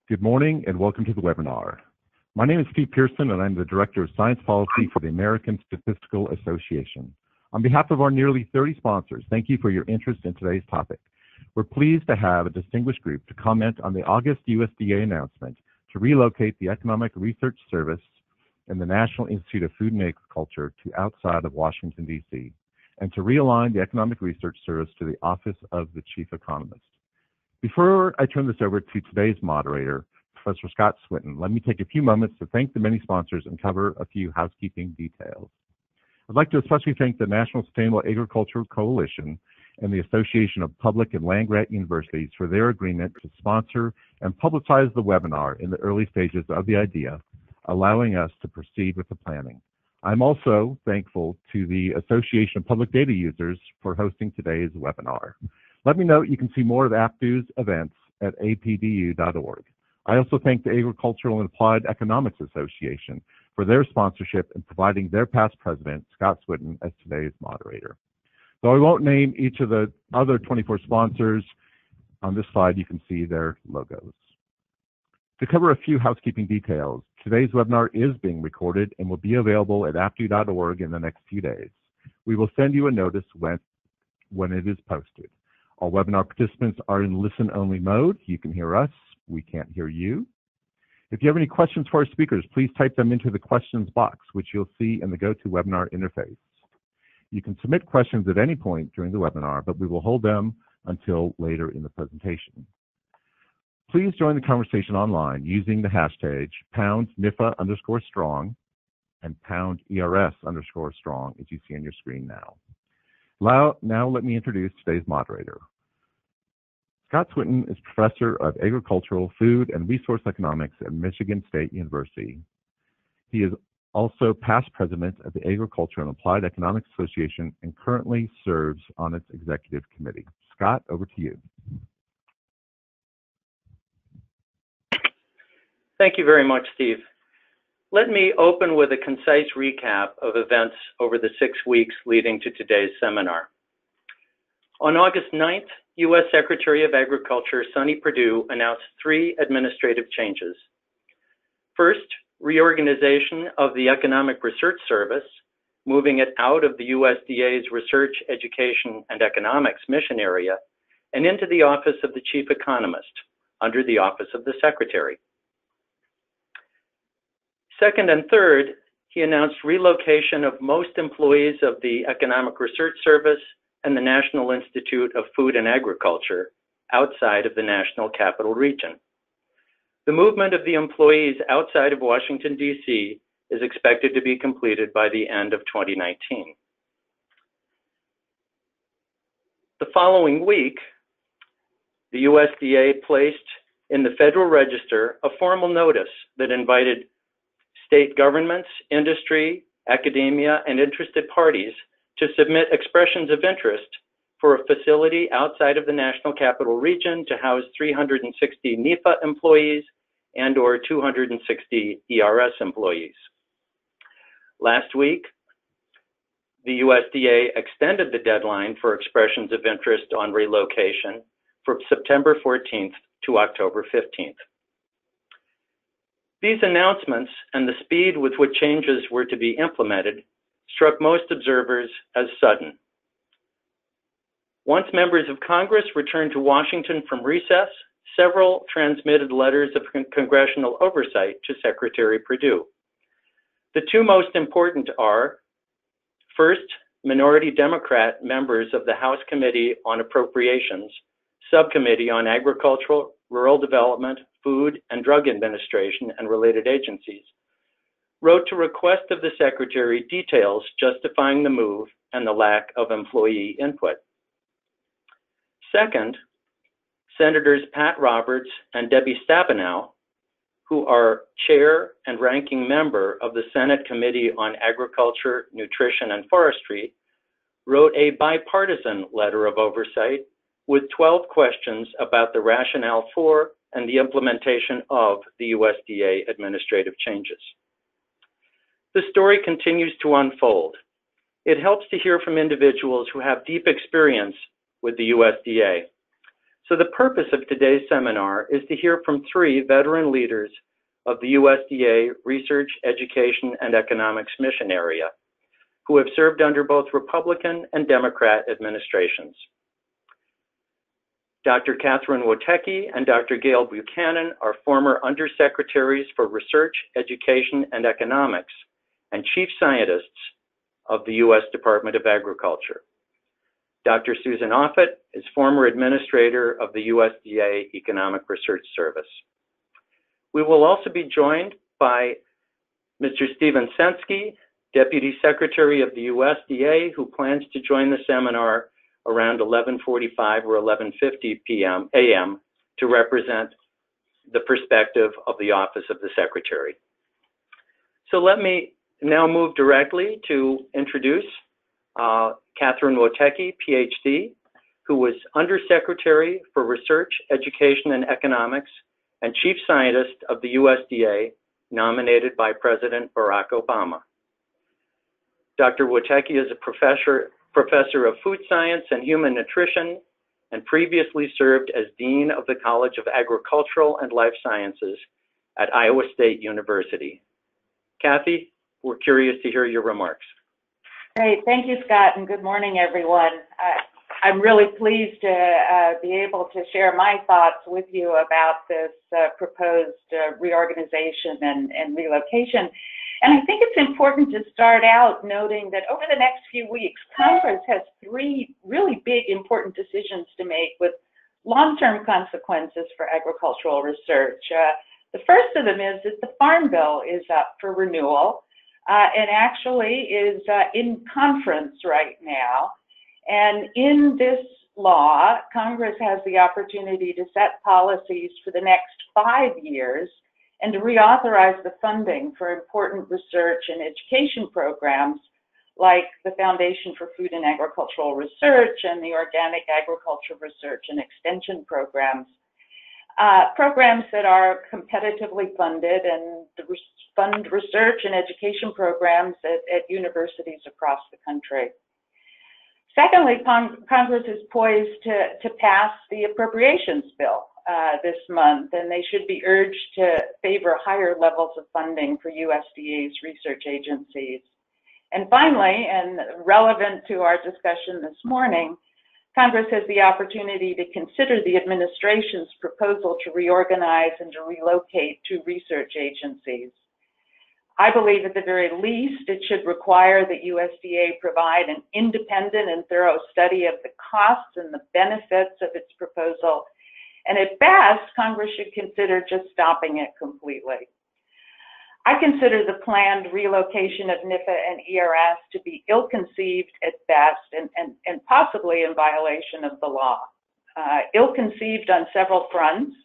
Good morning and welcome to the webinar. My name is Steve Pearson and I'm the Director of Science Policy for the American Statistical Association. On behalf of our nearly 30 sponsors, thank you for your interest in today's topic. We're pleased to have a distinguished group to comment on the August USDA announcement to relocate the Economic Research Service and the National Institute of Food and Agriculture to outside of Washington, D.C., and to realign the Economic Research Service to the Office of the Chief Economist. Before I turn this over to today's moderator, Professor Scott Swinton, let me take a few moments to thank the many sponsors and cover a few housekeeping details. I'd like to especially thank the National Sustainable Agriculture Coalition and the Association of Public and Land-Grant Universities for their agreement to sponsor and publicize the webinar in the early stages of the idea, allowing us to proceed with the planning. I'm also thankful to the Association of Public Data Users for hosting today's webinar. Let me note you can see more of APDU's events at apdu.org. I also thank the Agricultural and Applied Economics Association for their sponsorship and providing their past president, Scott Swinton, as today's moderator. Though I won't name each of the other 24 sponsors, on this slide you can see their logos. To cover a few housekeeping details, today's webinar is being recorded and will be available at apdu.org in the next few days. We will send you a notice when it is posted. All webinar participants are in listen-only mode. You can hear us. We can't hear you. If you have any questions for our speakers, please type them into the questions box, which you'll see in the GoToWebinar interface. You can submit questions at any point during the webinar, but we will hold them until later in the presentation. Please join the conversation online using the hashtag #NIFA_strong and #ERS_strong, as you see on your screen now. Now let me introduce today's moderator. Scott Swinton is Professor of Agricultural, Food, and Resource Economics at Michigan State University. He is also past president of the Agriculture and Applied Economics Association and currently serves on its executive committee. Scott, over to you. Thank you very much, Steve. Let me open with a concise recap of events over the 6 weeks leading to today's seminar. On August 9th, U.S. Secretary of Agriculture Sonny Perdue announced 3 administrative changes. First, reorganization of the Economic Research Service, moving it out of the USDA's Research, Education, and Economics mission area and into the Office of the Chief Economist, under the Office of the Secretary. Second and third, he announced relocation of most employees of the Economic Research Service and the National Institute of Food and Agriculture outside of the National Capital Region. The movement of the employees outside of Washington, D.C. is expected to be completed by the end of 2019. The following week, the USDA placed in the Federal Register a formal notice that invited state governments, industry, academia, and interested parties to submit expressions of interest for a facility outside of the National Capital Region to house 360 NIFA employees and/or 260 ERS employees. Last week, the USDA extended the deadline for expressions of interest on relocation from September 14th to October 15th. These announcements and the speed with which changes were to be implemented struck most observers as sudden. Once members of Congress returned to Washington from recess, several transmitted letters of congressional oversight to Secretary Perdue. The 2 most important are, first, minority Democrat members of the House Committee on Appropriations, Subcommittee on Agricultural, Rural Development, Food and Drug Administration, and related agencies, wrote to request of the Secretary details justifying the move and the lack of employee input. Second, Senators Pat Roberts and Debbie Stabenow, who are chair and ranking member of the Senate Committee on Agriculture, Nutrition, and Forestry, wrote a bipartisan letter of oversight with 12 questions about the rationale for and the implementation of the USDA administrative changes. The story continues to unfold. It helps to hear from individuals who have deep experience with the USDA. So the purpose of today's seminar is to hear from 3 veteran leaders of the USDA Research, Education, and Economics mission area, who have served under both Republican and Democrat administrations. Dr. Catherine Woteki and Dr. Gail Buchanan are former undersecretaries for Research, Education, and Economics and chief scientists of the U.S. Department of Agriculture. Dr. Susan Offit is former administrator of the USDA Economic Research Service. We will also be joined by Mr. Stephen Sensky, Deputy Secretary of the USDA, who plans to join the seminar around 11:45 or 11:50 a.m. to represent the perspective of the Office of the Secretary. So let me now move directly to introduce Catherine Woteki, PhD, who was Undersecretary for Research, Education, and Economics and Chief Scientist of the USDA, nominated by President Barack Obama. Dr. Woteki is a professor of food science and human nutrition, and previously served as Dean of the College of Agricultural and Life Sciences at Iowa State University. Kathy, we're curious to hear your remarks. Great, thank you, Scott, and good morning, everyone. I'm really pleased to be able to share my thoughts with you about this proposed reorganization and relocation. And I think it's important to start out noting that over the next few weeks, Congress has 3 really big important decisions to make with long-term consequences for agricultural research. The first of them is that the Farm Bill is up for renewal and actually is in conference right now. And in this law, Congress has the opportunity to set policies for the next 5 years and to reauthorize the funding for important research and education programs like the Foundation for Food and Agricultural Research and the Organic Agriculture Research and Extension programs. Programs that are competitively funded and fund research and education programs at universities across the country. Secondly, Congress is poised to pass the appropriations bill this month, and they should be urged to favor higher levels of funding for USDA's research agencies. And finally, and relevant to our discussion this morning, Congress has the opportunity to consider the administration's proposal to reorganize and to relocate 2 research agencies. I believe at the very least it should require that USDA provide an independent and thorough study of the costs and the benefits of its proposal. And at best, Congress should consider just stopping it completely. I consider the planned relocation of NIFA and ERS to be ill-conceived at best and possibly in violation of the law. Ill-conceived on several fronts.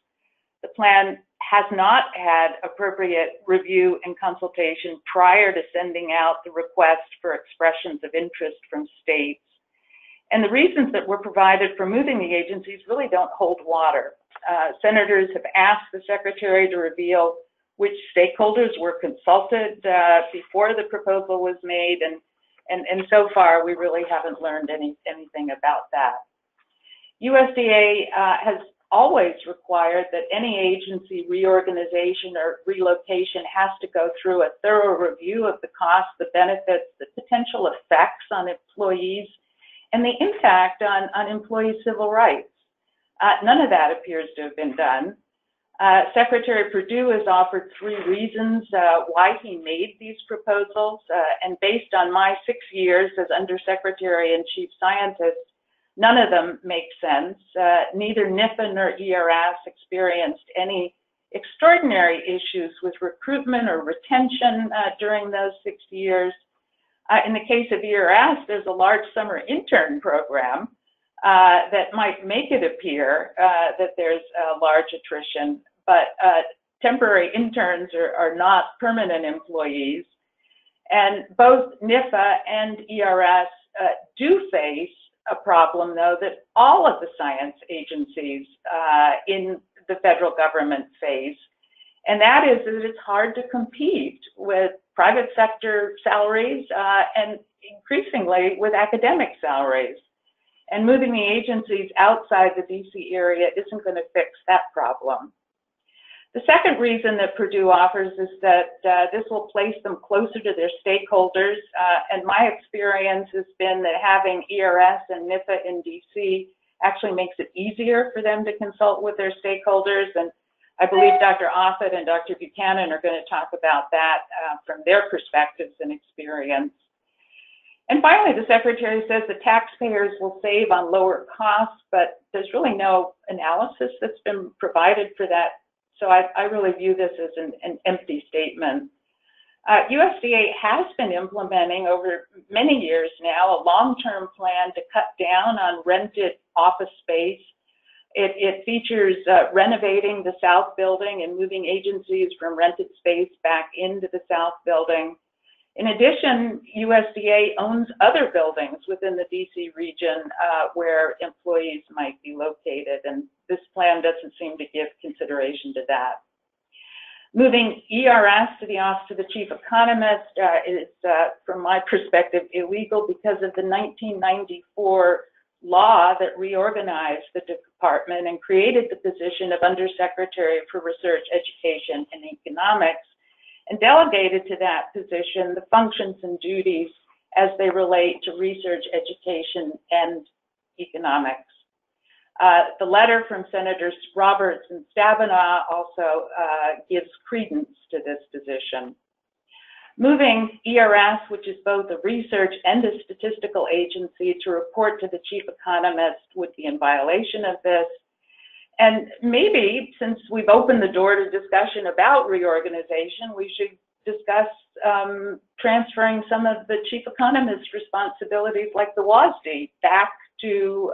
The plan has not had appropriate review and consultation prior to sending out the request for expressions of interest from states. And the reasons that were provided for moving the agencies really don't hold water. Senators have asked the Secretary to reveal which stakeholders were consulted before the proposal was made, and so far we really haven't learned anything about that. USDA has always required that any agency reorganization or relocation has to go through a thorough review of the costs, the benefits, the potential effects on employees, and the impact on employee civil rights. None of that appears to have been done. Secretary Perdue has offered 3 reasons why he made these proposals, and based on my 6 years as Undersecretary and Chief Scientist, none of them make sense. Neither NIFA nor ERS experienced any extraordinary issues with recruitment or retention during those 6 years. In the case of ERS, there's a large summer intern program that might make it appear that there's a large attrition, but temporary interns are not permanent employees. And both NIFA and ERS do face a problem, though, that all of the science agencies in the federal government face, and that is that it's hard to compete with private sector salaries and increasingly with academic salaries. and moving the agencies outside the DC area isn't going to fix that problem. The second reason that Perdue offers is that this will place them closer to their stakeholders, and my experience has been that having ERS and NIFA in DC actually makes it easier for them to consult with their stakeholders, and I believe Dr. Offit and Dr. Buchanan are going to talk about that from their perspectives and experience. And finally, the Secretary says the taxpayers will save on lower costs, but there's really no analysis that's been provided for that. So I really view this as an empty statement. USDA has been implementing over many years now a long-term plan to cut down on rented office space. It features renovating the South Building and moving agencies from rented space back into the South Building. In addition, USDA owns other buildings within the DC region where employees might be located, and this plan doesn't seem to give consideration to that. Moving ERS to the Office of the Chief Economist is, from my perspective, illegal because of the 1994 law that reorganized the department and created the position of Undersecretary for Research, Education, and Economics, and delegated to that position the functions and duties as they relate to research, education, and economics. The letter from Senators Roberts and Stabenow also gives credence to this position. Moving ERS, which is both a research and a statistical agency, to report to the chief economist would be in violation of this. And maybe, since we've opened the door to discussion about reorganization, we should discuss transferring some of the chief economist's responsibilities, like the WASD, back to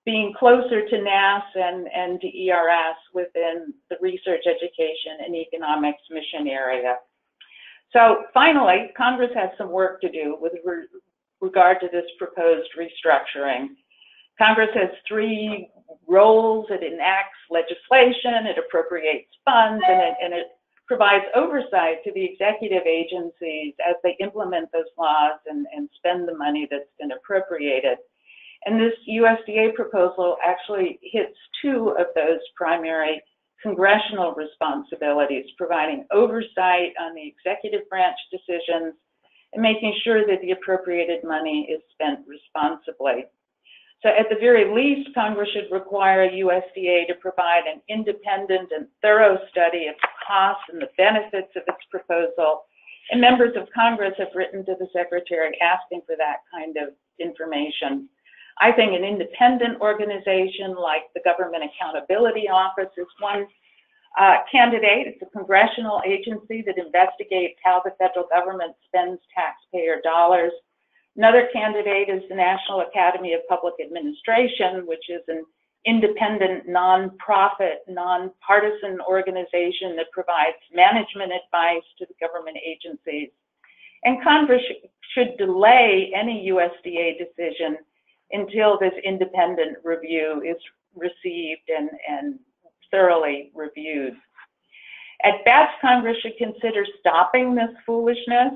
being closer to NAS and to ERS within the research, education, and economics mission area. So finally, Congress has some work to do with regard to this proposed restructuring. Congress has three roles. It enacts legislation, it appropriates funds, and it provides oversight to the executive agencies as they implement those laws and spend the money that's been appropriated. And this USDA proposal actually hits two of those primary congressional responsibilities, providing oversight on the executive branch decisions and making sure that the appropriated money is spent responsibly. So at the very least, Congress should require USDA to provide an independent and thorough study of the costs and the benefits of its proposal. And members of Congress have written to the Secretary asking for that kind of information. I think an independent organization like the Government Accountability Office is one candidate. It's a congressional agency that investigates how the federal government spends taxpayer dollars. Another candidate is the National Academy of Public Administration, which is an independent, non-profit, non-partisan organization that provides management advice to the government agencies. And Congress should delay any USDA decision until this independent review is received and thoroughly reviewed. At best, Congress should consider stopping this foolishness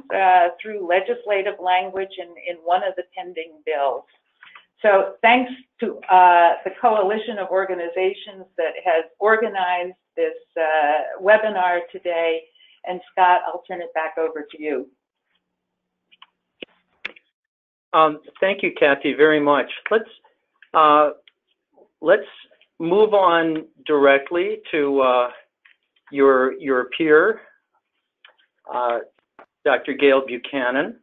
through legislative language in one of the pending bills. So thanks to the coalition of organizations that has organized this webinar today. And Scott, I'll turn it back over to you. Thank you, Kathy, very much. Let's move on directly to your peer, Dr. Gail Buchanan.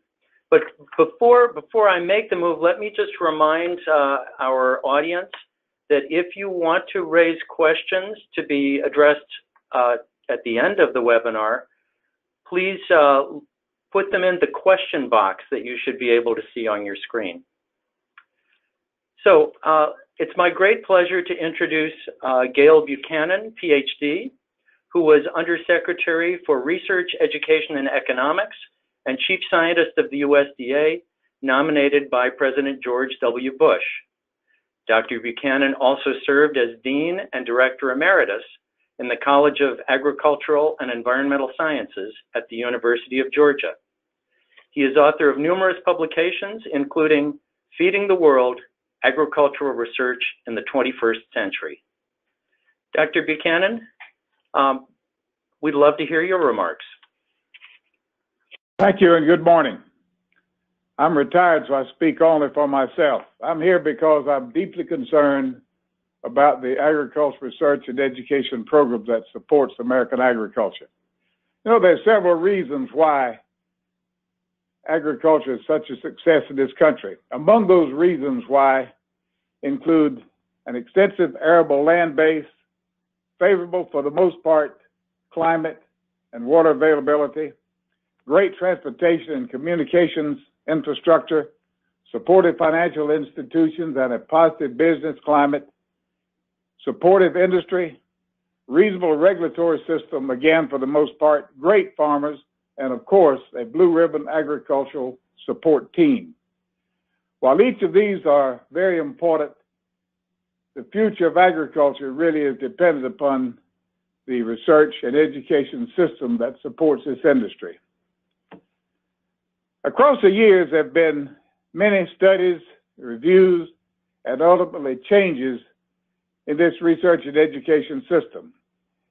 But before I make the move, let me just remind our audience that if you want to raise questions to be addressed at the end of the webinar, please put them in the question box that you should be able to see on your screen. So it's my great pleasure to introduce Gail Buchanan, PhD, who was Undersecretary for Research, Education, and Economics and Chief Scientist of the USDA, nominated by President George W. Bush. Dr. Buchanan also served as Dean and Director Emeritus in the College of Agricultural and Environmental Sciences at the University of Georgia. He is author of numerous publications, including Feeding the World, agricultural research in the 21st century. Dr. Buchanan, we'd love to hear your remarks. Thank you and good morning. I'm retired, so I speak only for myself. I'm here because I'm deeply concerned about the agricultural research and education program that supports American agriculture. You know, there's several reasons why agriculture is such a success in this country. Among those reasons why include an extensive arable land base, favorable for the most part climate and water availability, great transportation and communications infrastructure, supportive financial institutions and a positive business climate, supportive industry, reasonable regulatory system, again for the most part, great farmers, and of course a blue ribbon agricultural support team. While each of these are very important, the future of agriculture really is dependent upon the research and education system that supports this industry. Across the years, there have been many studies, reviews, and ultimately changes in this research and education system.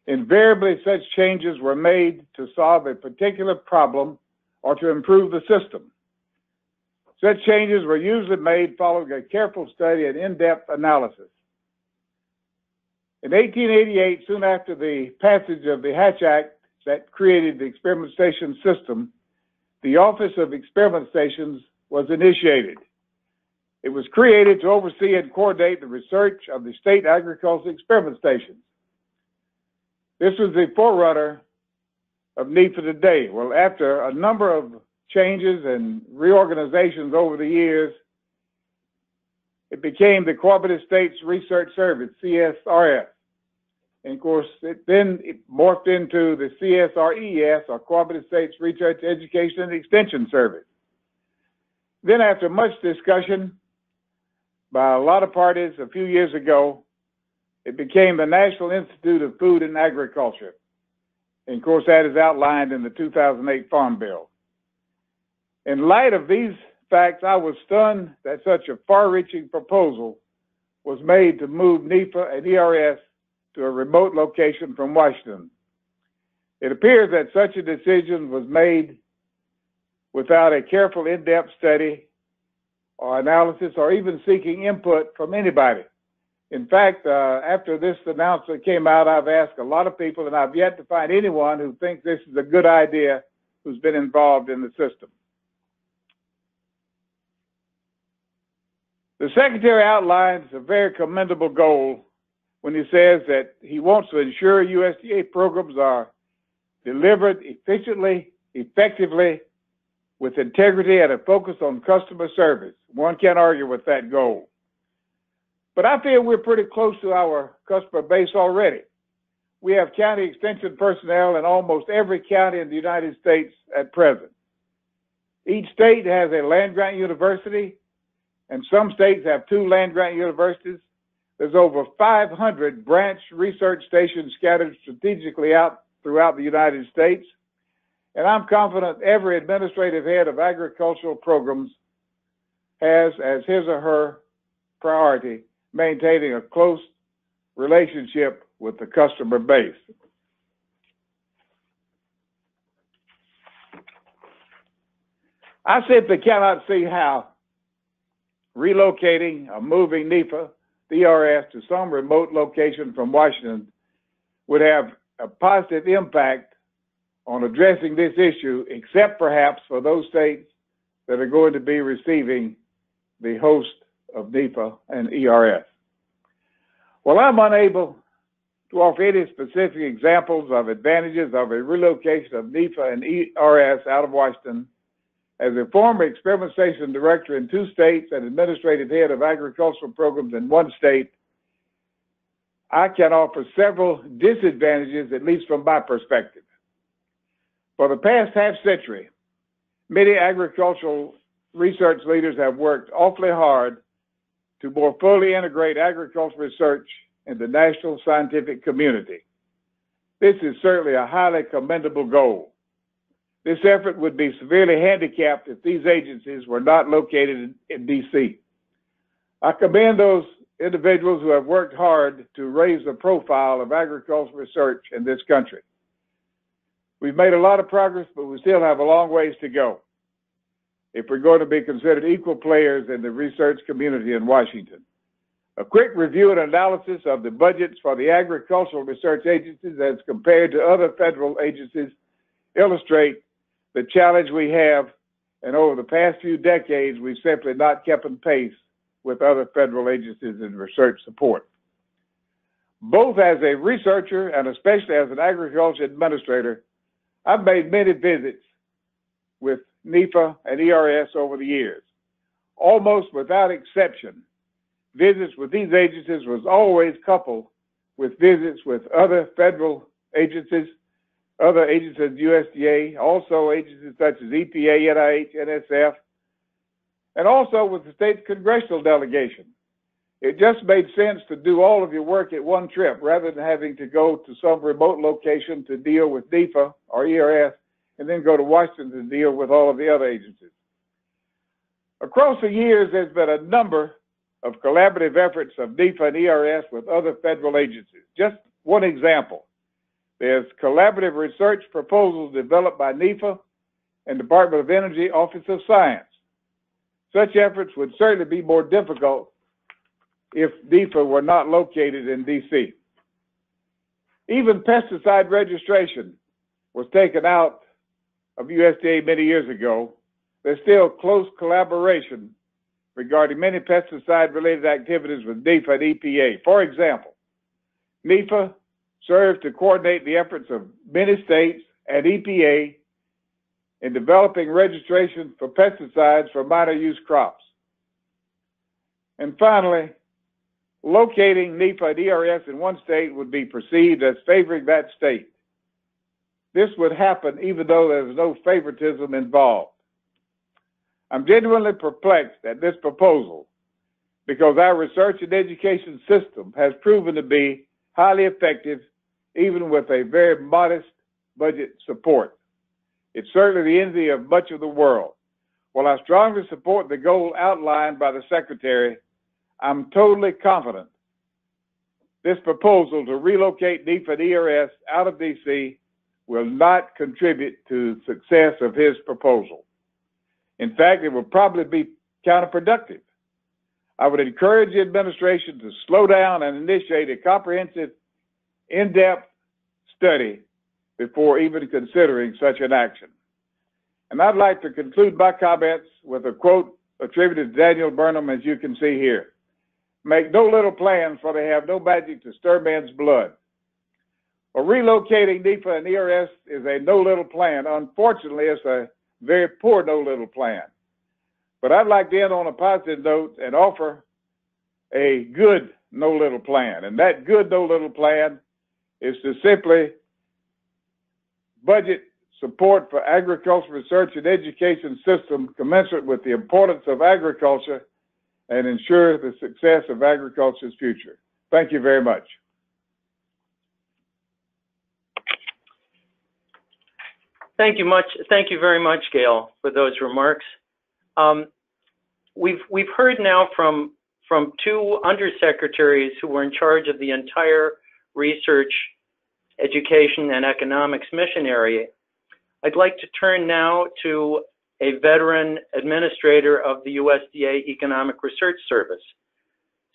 Invariably, such changes were made to solve a particular problem or to improve the system. Such changes were usually made following a careful study and in-depth analysis. In 1888, soon after the passage of the Hatch Act that created the experimentation system, the Office of Experiment Stations was initiated. It was created to oversee and coordinate the research of the state agricultural experiment stations. This was the forerunner of NIFA today. Well, after a number of changes and reorganizations over the years, it became the Cooperative States Research Service, CSRS. And of course, it morphed into the CSRES, or Cooperative States Research, Education, and Extension Service. Then after much discussion by a lot of parties a few years ago, it became the National Institute of Food and Agriculture. And of course, that is outlined in the 2008 Farm Bill. In light of these facts, I was stunned that such a far-reaching proposal was made to move NIFA and ERS to a remote location from Washington. It appears that such a decision was made without a careful in-depth study or analysis or even seeking input from anybody. In fact, after this announcement came out, I've asked a lot of people and I've yet to find anyone who thinks this is a good idea who's been involved in the system. The Secretary outlines a very commendable goal when he says that he wants to ensure USDA programs are delivered efficiently, effectively, with integrity and a focus on customer service. One can't argue with that goal. But I feel we're pretty close to our customer base already. We have county extension personnel in almost every county in the United States at present. Each state has a land-grant university, and some states have 2 land-grant universities. There's over 500 branch research stations scattered strategically out throughout the United States. And I'm confident every administrative head of agricultural programs has as his or her priority maintaining a close relationship with the customer base. I simply cannot see how relocating or moving NIFA, the ERS, to some remote location from Washington would have a positive impact on addressing this issue, except perhaps for those states that are going to be receiving the host of NIFA and ERS. Well, I'm unable to offer any specific examples of advantages of a relocation of NIFA and ERS out of Washington. As a former experimentation director in 2 states and administrative head of agricultural programs in 1 state, I can offer several disadvantages, at least from my perspective. For the past half-century, many agricultural research leaders have worked awfully hard to more fully integrate agricultural research in the national scientific community. This is certainly a highly commendable goal. This effort would be severely handicapped if these agencies were not located in D.C. I commend those individuals who have worked hard to raise the profile of agricultural research in this country. We've made a lot of progress, but we still have a long ways to go if we're going to be considered equal players in the research community in Washington. A quick review and analysis of the budgets for the agricultural research agencies as compared to other federal agencies illustrate the challenge we have, and over the past few decades, we've simply not kept in pace with other federal agencies in research support. Both as a researcher and especially as an agriculture administrator, I've made many visits with NIFA and ERS over the years. Almost without exception, visits with these agencies was always coupled with visits with other federal agencies, other agencies, USDA, also agencies such as EPA, NIH, NSF, and also with the state congressional delegation. It just made sense to do all of your work at one trip rather than having to go to some remote location to deal with NIFA or ERS and then go to Washington to deal with all of the other agencies. Across the years, there's been a number of collaborative efforts of NIFA and ERS with other federal agencies. Just one example, there's collaborative research proposals developed by NIFA and Department of Energy Office of Science. Such efforts would certainly be more difficult if NIFA were not located in DC. Even pesticide registration was taken out of USDA many years ago. There's still close collaboration regarding many pesticide-related activities with NIFA and EPA. For example, NIFA serves to coordinate the efforts of many states and EPA in developing registration for pesticides for minor use crops. And finally, locating NIFA and ERS in one state would be perceived as favoring that state. This would happen even though there's no favoritism involved. I'm genuinely perplexed at this proposal because our research and education system has proven to be highly effective even with a very modest budget support. It's certainly the envy of much of the world. While I strongly support the goal outlined by the Secretary, I'm totally confident this proposal to relocate NIFA and ERS out of DC will not contribute to the success of his proposal. In fact, it will probably be counterproductive. I would encourage the administration to slow down and initiate a comprehensive, in-depth study before even considering such an action. And I'd like to conclude my comments with a quote attributed to Daniel Burnham, as you can see here. Make no little plans, for they have no magic to stir men's blood. Well, relocating NIFA and ERS is a no little plan. Unfortunately, it's a very poor no little plan. But I'd like to end on a positive note and offer a good no little plan. And that good no little plan is to simply budget support for agricultural research and education system commensurate with the importance of agriculture and ensure the success of agriculture's future. Thank you very much. Thank you very much, Gail, for those remarks. We've heard now from two undersecretaries who were in charge of the entire research, education, and economics mission area. I'd like to turn now to a veteran administrator of the USDA Economic Research Service.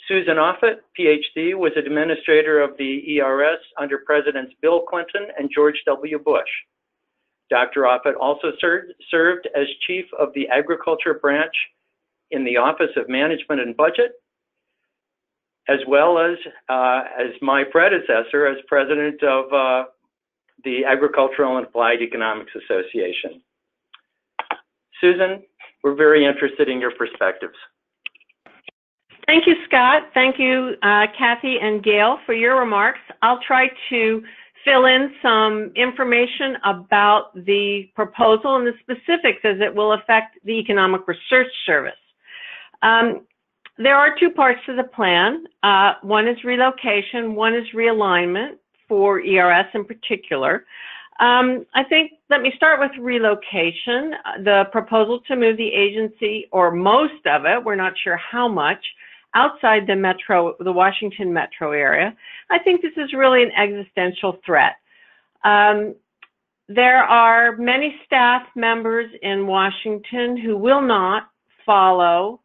Susan Offit, PhD, was administrator of the ERS under Presidents Bill Clinton and George W. Bush. Dr. Offit also served as chief of the agriculture branch in the Office of Management and Budget, as well as my predecessor as president of the Agricultural and Applied Economics Association. Susan, we're very interested in your perspectives. Thank you, Scott. Thank you, Kathy and Gail, for your remarks. I'll try to fill in some information about the proposal and the specifics as it will affect the Economic Research Service. There are two parts to the plan. One is relocation, one is realignment for ERS in particular. I think, let me start with relocation. The proposal to move the agency, or most of it, we're not sure how much, outside the Washington metro area, I think this is really an existential threat. There are many staff members in Washington who will not follow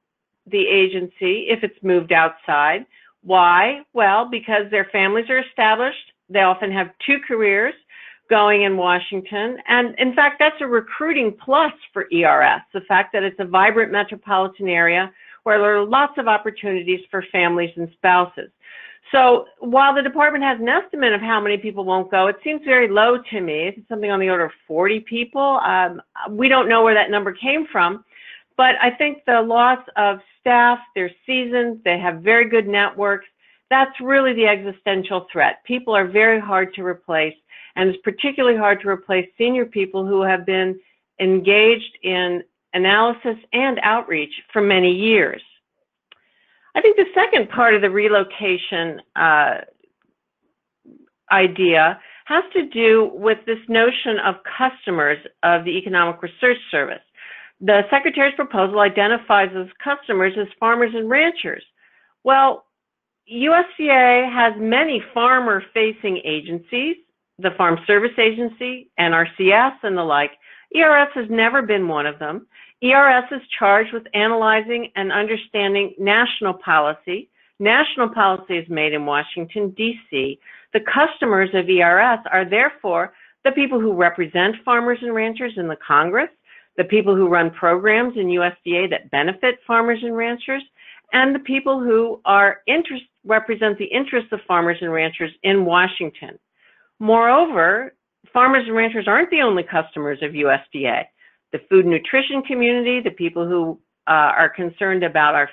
the agency if it's moved outside. Why? Well, because their families are established. They often have 2 careers going in Washington. And in fact, that's a recruiting plus for ERS, the fact that it's a vibrant metropolitan area where there are lots of opportunities for families and spouses. So while the department has an estimate of how many people won't go, it seems very low to me. It's something on the order of 40 people. We don't know where that number came from, but I think the loss of staff, they're seasoned, they have very good networks. That's really the existential threat. People are very hard to replace, and it's particularly hard to replace senior people who have been engaged in analysis and outreach for many years. I think the second part of the relocation idea has to do with this notion of customers of the Economic Research Service. The Secretary's proposal identifies as customers as farmers and ranchers. Well, USDA has many farmer-facing agencies, the Farm Service Agency, NRCS, and the like. ERS has never been one of them. ERS is charged with analyzing and understanding national policy. National policy is made in Washington, D.C. The customers of ERS are therefore the people who represent farmers and ranchers in the Congress, the people who run programs in USDA that benefit farmers and ranchers, and the people who represent the interests of farmers and ranchers in Washington. Moreover, farmers and ranchers aren't the only customers of USDA. The food and nutrition community, the people who are concerned about our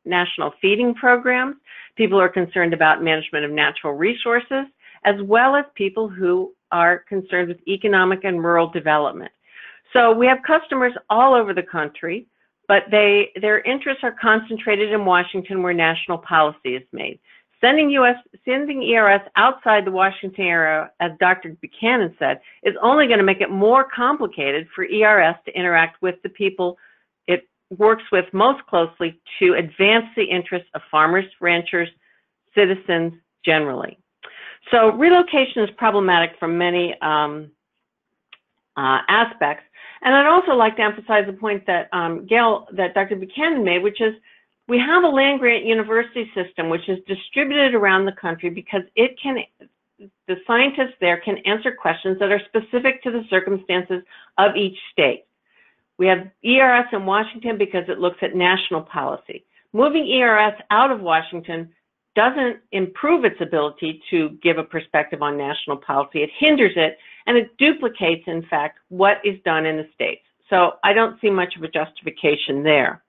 national feeding programs, people who are concerned about management of natural resources, as well as people who are concerned with economic and rural development. So we have customers all over the country, but their interests are concentrated in Washington where national policy is made. Sending ERS outside the Washington area, as Dr. Buchanan said, is only going to make it more complicated for ERS to interact with the people it works with most closely to advance the interests of farmers, ranchers, citizens generally. So relocation is problematic from many aspects. And I'd also like to emphasize the point that that Dr. Buchanan made, which is we have a land-grant university system which is distributed around the country because the scientists there can answer questions that are specific to the circumstances of each state. We have ERS in Washington because it looks at national policy. Moving ERS out of Washington doesn't improve its ability to give a perspective on national policy. It hinders it, and it duplicates, in fact, what is done in the states. So I don't see much of a justification there.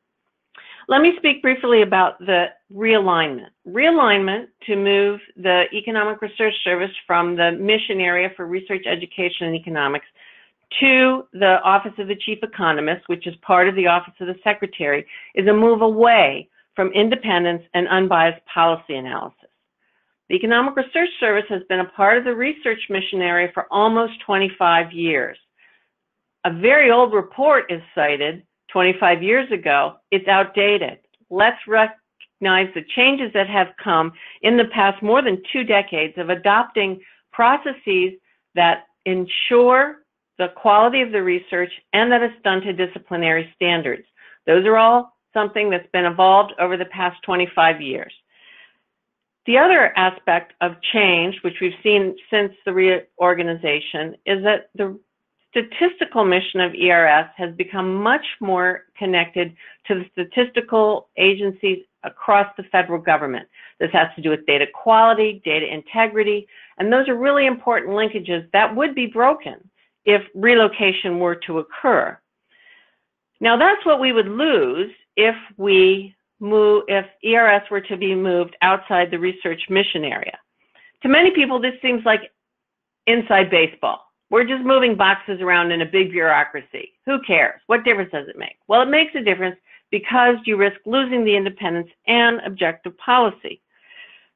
Let me speak briefly about the realignment. Realignment to move the Economic Research Service from the mission area for research, education, and economics to the Office of the Chief Economist, which is part of the Office of the Secretary, is a move away from independence and unbiased policy analysis. The Economic Research Service has been a part of the research mission area for almost 25 years. A very old report is cited 25 years ago. It's outdated. Let's recognize the changes that have come in the past more than 2 decades of adopting processes that ensure the quality of the research and that it's done to disciplinary standards. Those are all something that's been evolved over the past 25 years. The other aspect of change, which we've seen since the reorganization, is that the statistical mission of ERS has become much more connected to the statistical agencies across the federal government. This has to do with data quality, data integrity, and those are really important linkages that would be broken if relocation were to occur. Now that's what we would lose if ERS were to be moved outside the research mission area. To many people, this seems like inside baseball. We're just moving boxes around in a big bureaucracy. Who cares? What difference does it make? Well, it makes a difference because you risk losing the independence and objective policy.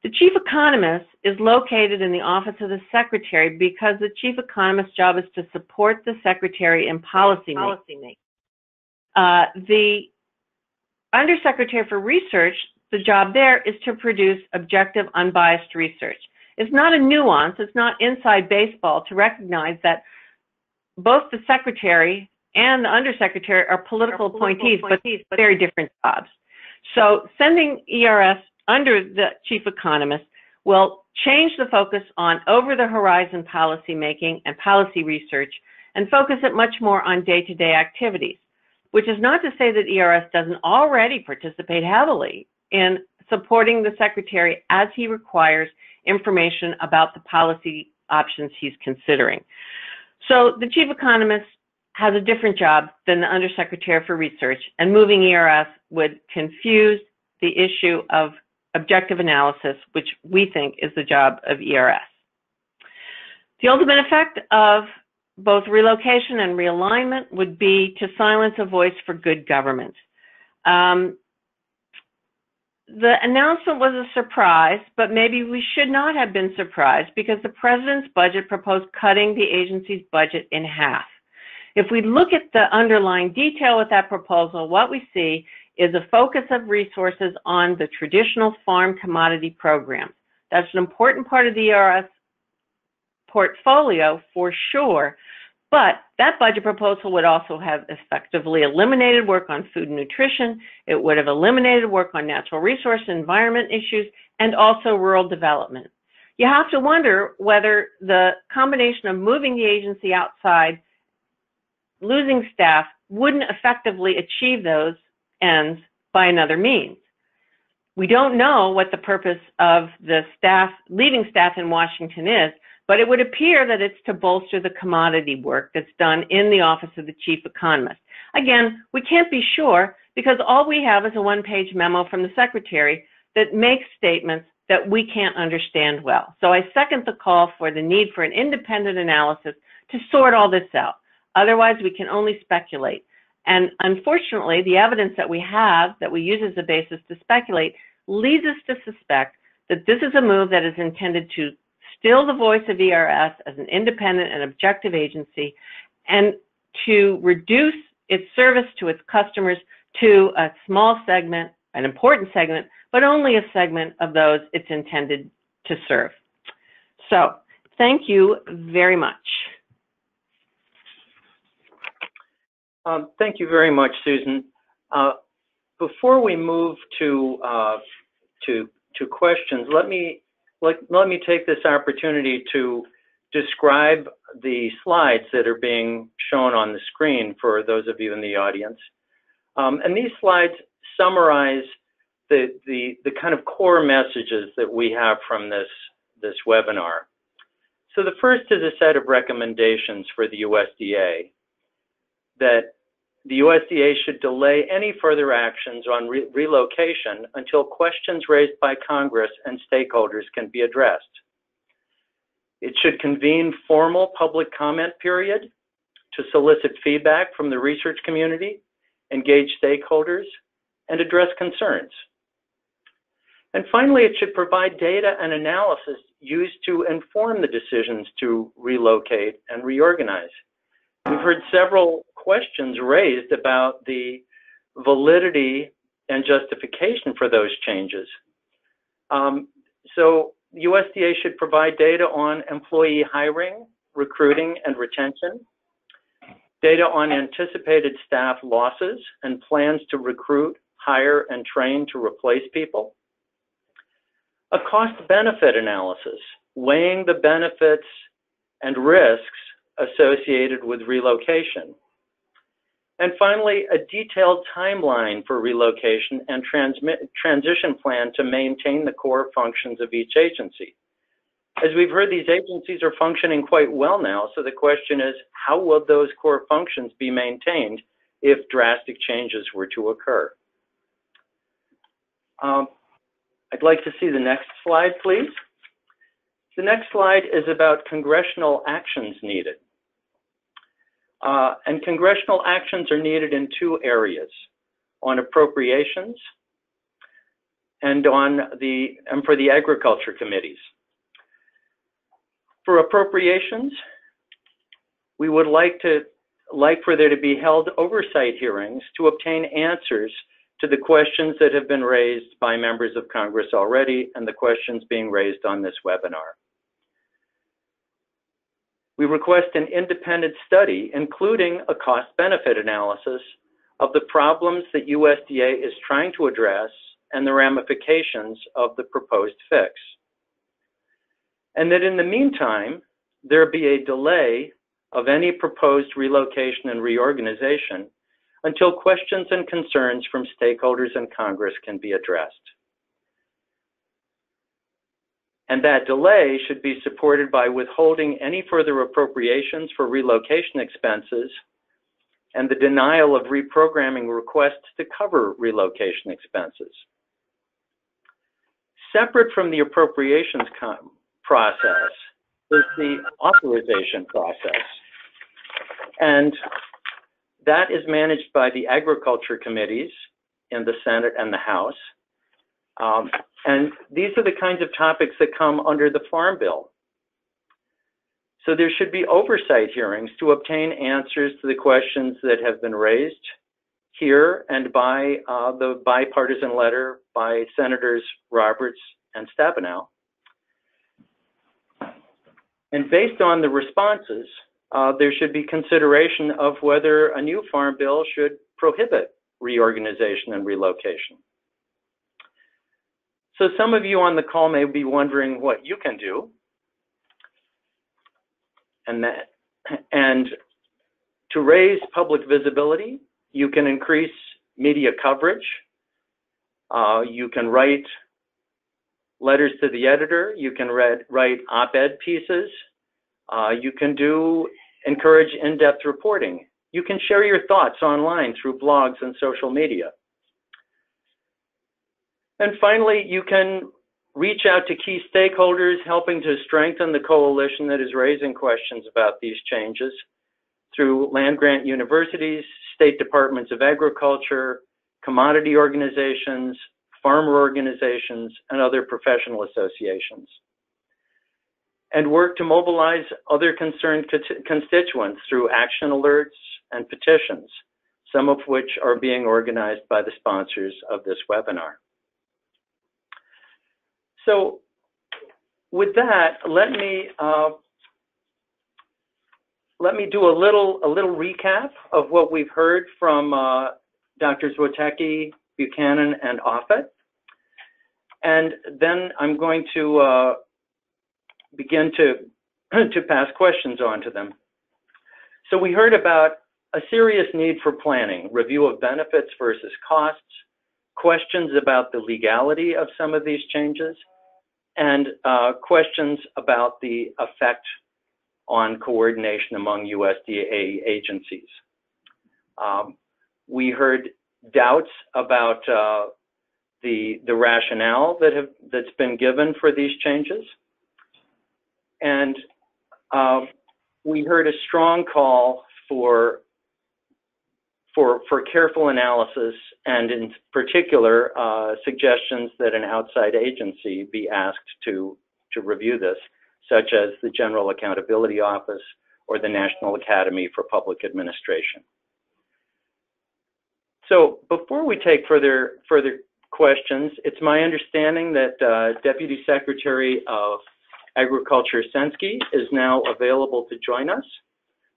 The chief economist is located in the office of the secretary because the chief economist's job is to support the secretary in policy making. The undersecretary for research, the job there is to produce objective, unbiased research. It's not a nuance, it's not inside baseball to recognize that both the secretary and the undersecretary are political appointees, but very different jobs. So sending ERS under the chief economist will change the focus on over-the-horizon policy making and policy research and focus it much more on day-to-day activities, which is not to say that ERS doesn't already participate heavily in supporting the secretary as he requires information about the policy options he's considering. So the chief economist has a different job than the undersecretary for research, and moving ERS would confuse the issue of objective analysis, which we think is the job of ERS. The ultimate effect of both relocation and realignment would be to silence a voice for good government. The announcement was a surprise, but maybe we should not have been surprised because the president's budget proposed cutting the agency's budget in half. If we look at the underlying detail with that proposal, what we see is a focus of resources on the traditional farm commodity programs. That's an important part of the ERS portfolio for sure, but that budget proposal would also have effectively eliminated work on food and nutrition. It would have eliminated work on natural resource and environment issues and also rural development. You have to wonder whether the combination of moving the agency outside, losing staff, wouldn't effectively achieve those ends by another means. We don't know what the purpose of the leaving staff in Washington is, but it would appear that it's to bolster the commodity work that's done in the office of the chief economist. Again, we can't be sure because all we have is a one-page memo from the secretary that makes statements that we can't understand well. So I second the call for the need for an independent analysis to sort all this out. Otherwise, we can only speculate. And unfortunately, the evidence that we have that we use as a basis to speculate leads us to suspect that this is a move that is intended to still the voice of ERS as an independent and objective agency and to reduce its service to its customers to a small segment, an important segment, but only a segment of those it's intended to serve. So thank you very much. Thank you very much, Susan. Before we move to questions, let me take this opportunity to describe the slides that are being shown on the screen for those of you in the audience. And these slides summarize the kind of core messages that we have from this webinar. So the first is a set of recommendations for the USDA that the USDA should delay any further actions on relocation until questions raised by Congress and stakeholders can be addressed. It should convene formal public comment period to solicit feedback from the research community, engage stakeholders, and address concerns. And finally, it should provide data and analysis used to inform the decisions to relocate and reorganize. We've heard several questions raised about the validity and justification for those changes. So USDA should provide data on employee hiring, recruiting, and retention, data on anticipated staff losses and plans to recruit, hire, and train to replace people, a cost-benefit analysis, weighing the benefits and risks associated with relocation. And finally, a detailed timeline for relocation and transition plan to maintain the core functions of each agency. As we've heard, these agencies are functioning quite well now, so the question is, how will those core functions be maintained if drastic changes were to occur? I'd like to see the next slide, please. The next slide is about congressional actions needed. And congressional actions are needed in two areas, on appropriations and for the agriculture committees. For appropriations, we would like for there to be held oversight hearings to obtain answers to the questions that have been raised by members of Congress already and the questions being raised on this webinar. We request an independent study, including a cost-benefit analysis of the problems that USDA is trying to address and the ramifications of the proposed fix. And that in the meantime, there be a delay of any proposed relocation and reorganization until questions and concerns from stakeholders in Congress can be addressed. And that delay should be supported by withholding any further appropriations for relocation expenses and the denial of reprogramming requests to cover relocation expenses. Separate from the appropriations process is the authorization process. And that is managed by the agriculture committees in the Senate and the House. And these are the kinds of topics that come under the Farm Bill. So there should be oversight hearings to obtain answers to the questions that have been raised here and by the bipartisan letter by Senators Roberts and Stabenow. And based on the responses, there should be consideration of whether a new Farm Bill should prohibit reorganization and relocation. So some of you on the call may be wondering what you can do. And to raise public visibility, you can increase media coverage. You can write letters to the editor. You can write op-ed pieces. You can encourage in-depth reporting. You can share your thoughts online through blogs and social media. And finally, you can reach out to key stakeholders, helping to strengthen the coalition that is raising questions about these changes through land-grant universities, state departments of agriculture, commodity organizations, farmer organizations, and other professional associations. And work to mobilize other concerned constituents through action alerts and petitions, some of which are being organized by the sponsors of this webinar. So with that, let me do a little recap of what we've heard from Drs. Woteki, Buchanan, and Offit. And then I'm going to begin to pass questions on to them. So we heard about a serious need for planning, review of benefits versus costs, questions about the legality of some of these changes, and questions about the effect on coordination among USDA agencies. We heard doubts about the rationale that's been given for these changes. And we heard a strong call for careful analysis, and in particular, suggestions that an outside agency be asked to review this, such as the General Accountability Office or the National Academy for Public Administration. So before we take further questions, it's my understanding that Deputy Secretary of Agriculture Sensky is now available to join us.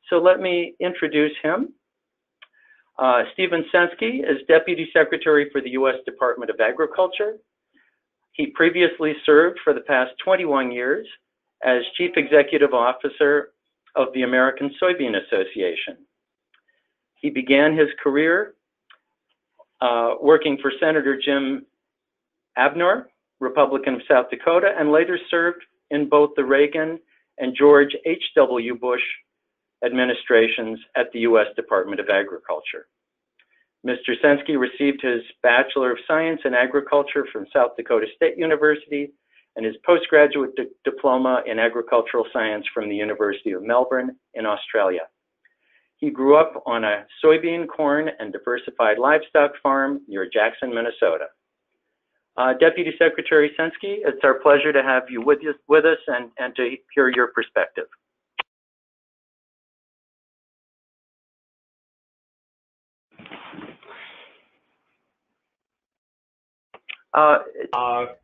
So let me introduce him. Stephen Sensky is Deputy Secretary for the U.S. Department of Agriculture. He previously served for the past 21 years as Chief Executive Officer of the American Soybean Association. He began his career working for Senator Jim Abnor, Republican of South Dakota, and later served in both the Reagan and George H.W. Bush administrations at the U.S. Department of Agriculture. Mr. Sensky received his Bachelor of Science in Agriculture from South Dakota State University and his postgraduate diploma in Agricultural Science from the University of Melbourne in Australia. He grew up on a soybean, corn, and diversified livestock farm near Jackson, Minnesota. Deputy Secretary Sensky, it's our pleasure to have you with us and to hear your perspective.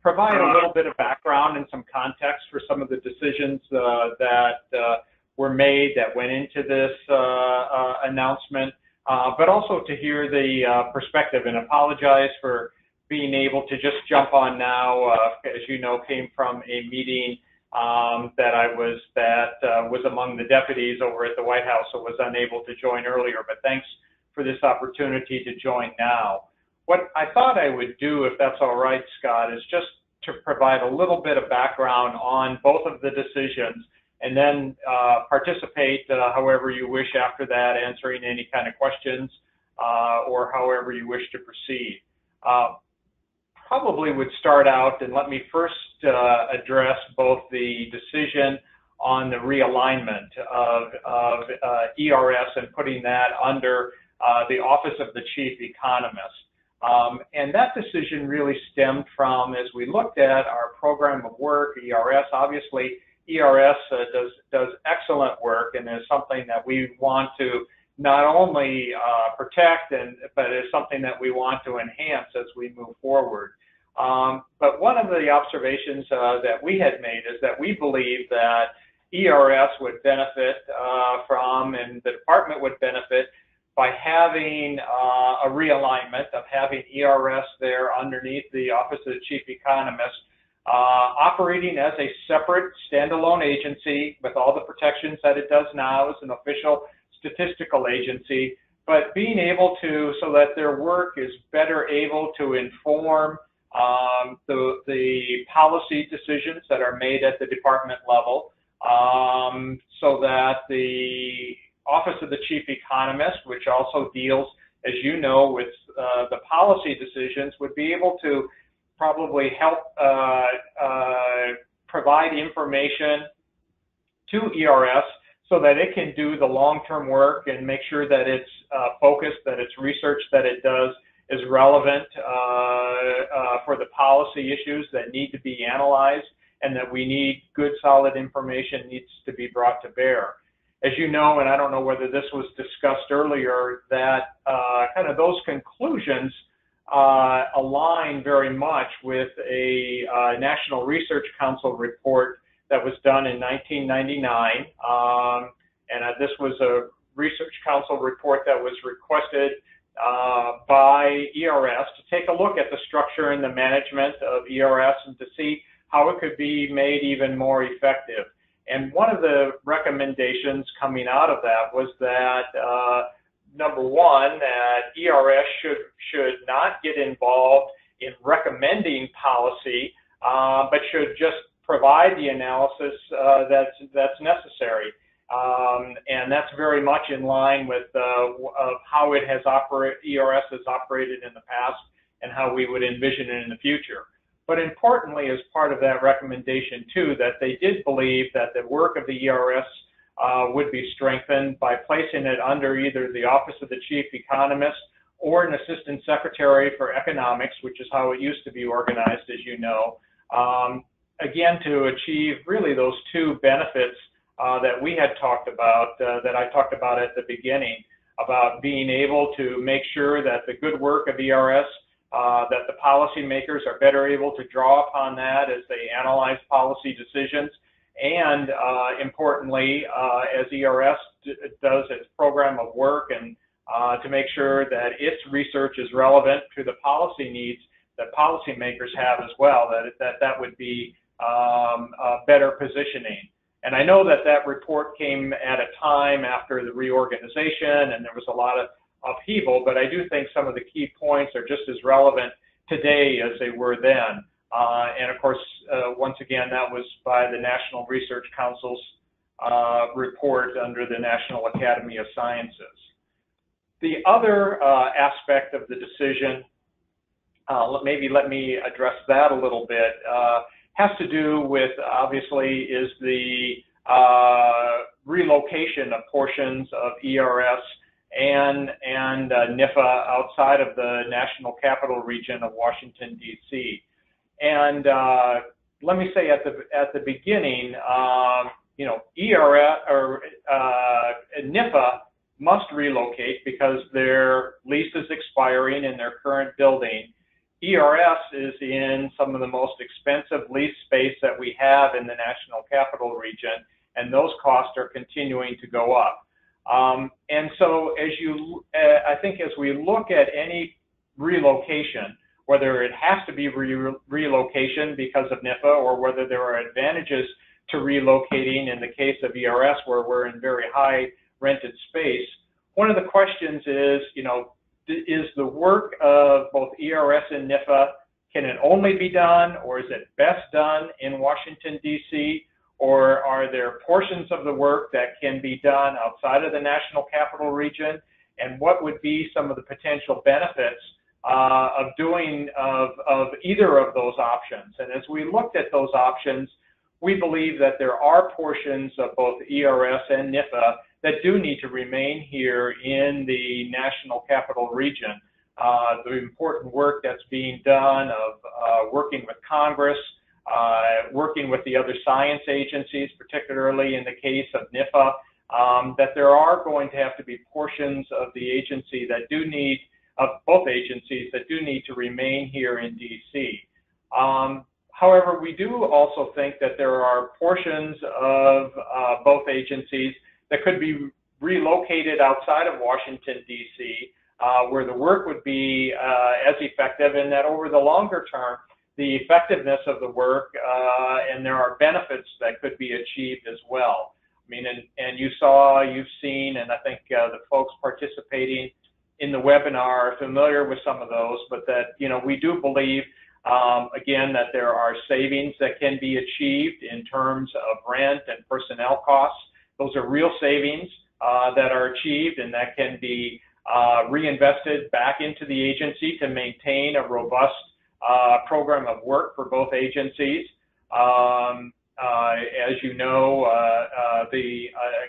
provide a little bit of background and some context for some of the decisions that were made that went into this announcement, but also to hear the perspective, and apologize for being able to just jump on now. As you know, came from a meeting that was among the deputies over at the White House, so was unable to join earlier, but thanks for this opportunity to join now. What I thought I would do, if that's all right, Scott, is just to provide a little bit of background on both of the decisions, and then participate however you wish after that, answering any kind of questions or however you wish to proceed. Probably would start out, and let me first address both the decision on the realignment of ERS and putting that under the Office of the Chief Economist. And that decision really stemmed from, as we looked at our program of work, ERS, obviously ERS does excellent work and is something that we want to not only protect, but is something that we want to enhance as we move forward. But one of the observations that we had made is that we believe that ERS would benefit from, and the department would benefit by having a realignment of having ERS there underneath the Office of the Chief Economist, operating as a separate standalone agency with all the protections that it does now as an official statistical agency, but being able to, so that their work is better able to inform the policy decisions that are made at the department level, so that the Office of the Chief Economist, which also deals, as you know, with the policy decisions, would be able to probably help provide information to ERS so that it can do the long-term work and make sure that it's focused, that its research that it does is relevant for the policy issues that need to be analyzed, and that we need good, solid information needs to be brought to bear. As you know, and I don't know whether this was discussed earlier, that kind of those conclusions align very much with a National Research Council report that was done in 1999. And this was a Research Council report that was requested by ERS to take a look at the structure and the management of ERS and to see how it could be made even more effective. And one of the recommendations coming out of that was that, number one, that ERS should not get involved in recommending policy, but should just provide the analysis that's necessary. And that's very much in line with how it has ERS has operated in the past and how we would envision it in the future. But importantly, as part of that recommendation too, that they did believe that the work of the ERS would be strengthened by placing it under either the Office of the Chief Economist or an Assistant Secretary for Economics, which is how it used to be organized, as you know, again, to achieve really those two benefits that we had talked about, that I talked about at the beginning, about being able to make sure that the good work of ERS, that the policymakers are better able to draw upon that as they analyze policy decisions, and importantly, as ERS does its program of work, and to make sure that its research is relevant to the policy needs that policymakers have as well, that would be better positioning. And I know that that report came at a time after the reorganization, and there was a lot of upheaval, but I do think some of the key points are just as relevant today as they were then. And of course, once again, that was by the National Research Council's report under the National Academy of Sciences. The other aspect of the decision, maybe let me address that a little bit, has to do with, obviously, is the relocation of portions of ERS and NIFA outside of the National Capital Region of Washington, D.C. And let me say at the beginning, you know, ERS or NIFA must relocate because their lease is expiring in their current building. ERS is in some of the most expensive lease space that we have in the National Capital Region, and those costs are continuing to go up. And so I think as we look at any relocation, whether it has to be relocation because of NIFA or whether there are advantages to relocating in the case of ERS where we're in very high rented space, one of the questions is, is the work of both ERS and NIFA, can it only be done or is it best done in Washington, D.C., or are there portions of the work that can be done outside of the National Capital Region? And what would be some of the potential benefits of either of those options? And as we looked at those options, we believe that there are portions of both ERS and NIFA that do need to remain here in the National Capital Region. The important work that's being done of working with Congress, working with the other science agencies, particularly in the case of NIFA, that there are going to have to be portions of the agency that do need, of both agencies that do need to remain here in DC. However, we do also think that there are portions of both agencies that could be relocated outside of Washington, D.C., where the work would be as effective, and that over the longer term, the effectiveness of the work and there are benefits that could be achieved as well. I mean, and you've seen, and I think the folks participating in the webinar are familiar with some of those, but that, we do believe, again, that there are savings that can be achieved in terms of rent and personnel costs. Those are real savings that are achieved and that can be reinvested back into the agency to maintain a robust program of work for both agencies. As you know, I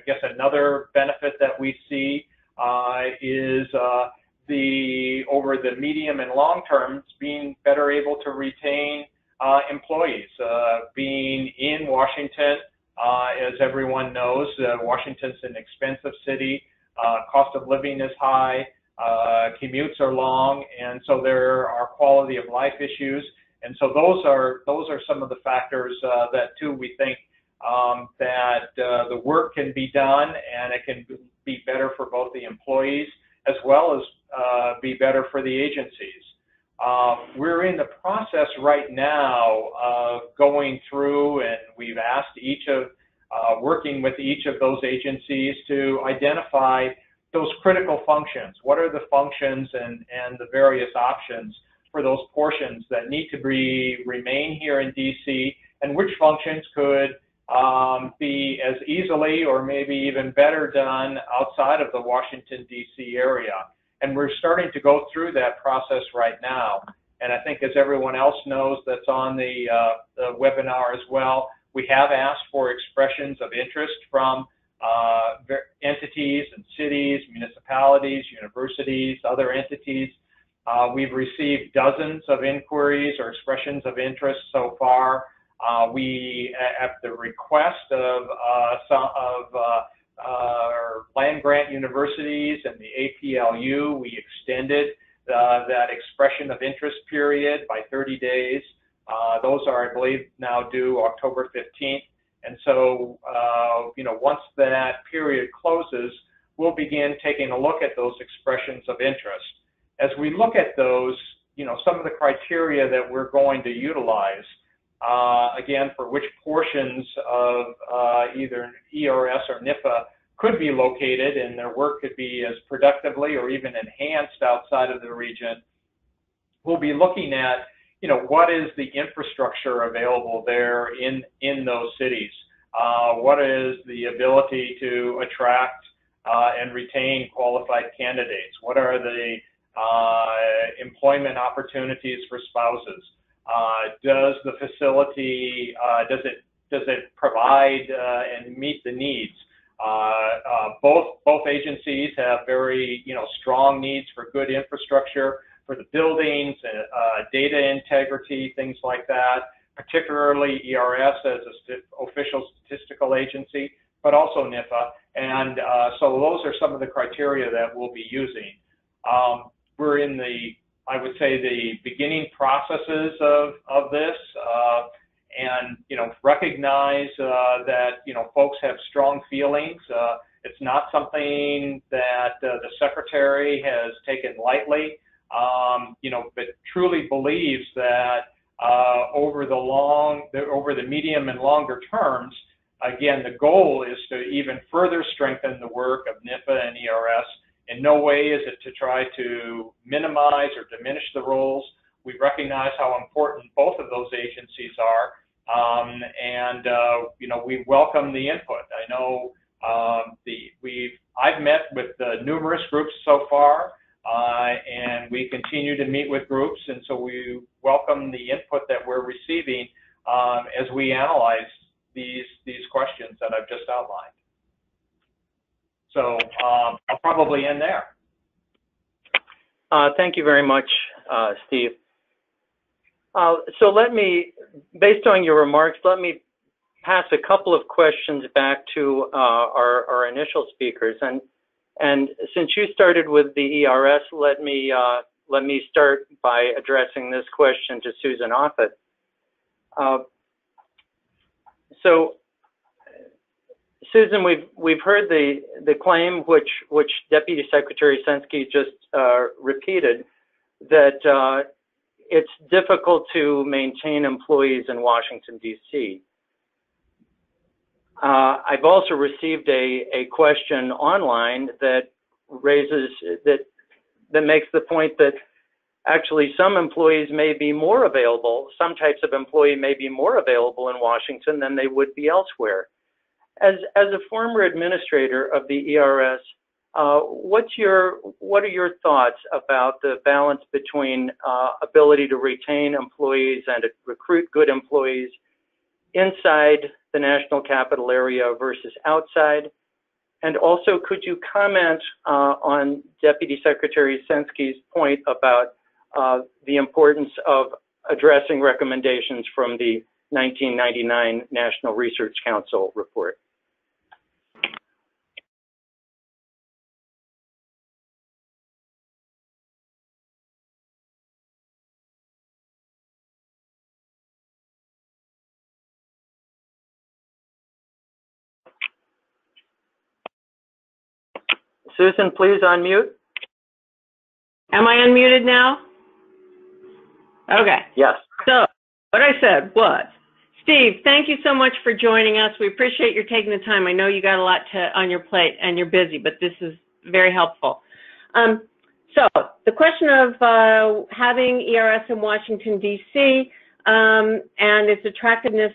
guess another benefit that we see is over the medium and long term, being better able to retain employees. Being in Washington, as everyone knows, Washington's an expensive city. Cost of living is high. Commutes are long, and so there are quality of life issues. And so those are some of the factors that too we think that the work can be done and it can be better for both the employees as well as be better for the agencies. We're in the process right now of going through, and we've asked working with each of those agencies to identify those critical functions. What are the functions and the various options for those portions that need to remain here in DC, and which functions could be as easily or maybe even better done outside of the Washington, D.C. area. And we're starting to go through that process right now. And I think as everyone else knows that's on the webinar as well, we have asked for expressions of interest from entities and cities, municipalities, universities, other entities. We've received dozens of inquiries or expressions of interest so far. We, at the request of some of our land grant universities and the APLU, we extended that expression of interest period by 30 days. Those are, I believe, now due October 15th. And so, once that period closes, we'll begin taking a look at those expressions of interest. As we look at those, some of the criteria that we're going to utilize, again, for which portions of either ERS or NIFA could be located and their work could be as productively or even enhanced outside of the region, we'll be looking at, what is the infrastructure available there in those cities? What is the ability to attract and retain qualified candidates? What are the employment opportunities for spouses? Does the facility, does it provide and meet the needs? Both agencies have very, strong needs for good infrastructure for the buildings, data integrity, things like that, particularly ERS as an official statistical agency, but also NIFA. And so those are some of the criteria that we'll be using. We're in the I would say, the beginning processes of this, and recognize that folks have strong feelings. It's not something that the Secretary has taken lightly, but truly believes that over the medium and longer terms, again, the goal is to even further strengthen the work of NIFA and ERS. In no way is it to try to minimize or diminish the roles. We recognize how important both of those agencies are, and we welcome the input. I know I've met with numerous groups so far, and we continue to meet with groups, and so we welcome the input that we're receiving as we analyze these questions that I've just outlined. So I'll probably end there. Thank you very much, Steve. So based on your remarks, let me pass a couple of questions back to our initial speakers. And since you started with the ERS, let me start by addressing this question to Susan Offit. So, Susan, we've heard the claim which Deputy Secretary Sonny just repeated, that it's difficult to maintain employees in Washington, D.C. I've also received a question online that makes the point that actually some employees may be more available, some types of employee may be more available in Washington than they would be elsewhere. As a former administrator of the ERS, what are your thoughts about the balance between ability to retain employees and to recruit good employees inside the national capital area versus outside? And also, could you comment on Deputy Secretary Sonny's point about the importance of addressing recommendations from the 1999 National Research Council report? Susan, please unmute. Am I unmuted now? Okay. Yes. So what I said was, Steve, thank you so much for joining us. We appreciate your taking the time. I know you got a lot on your plate and you're busy, but this is very helpful. So the question of having ERS in Washington, D.C. And its attractiveness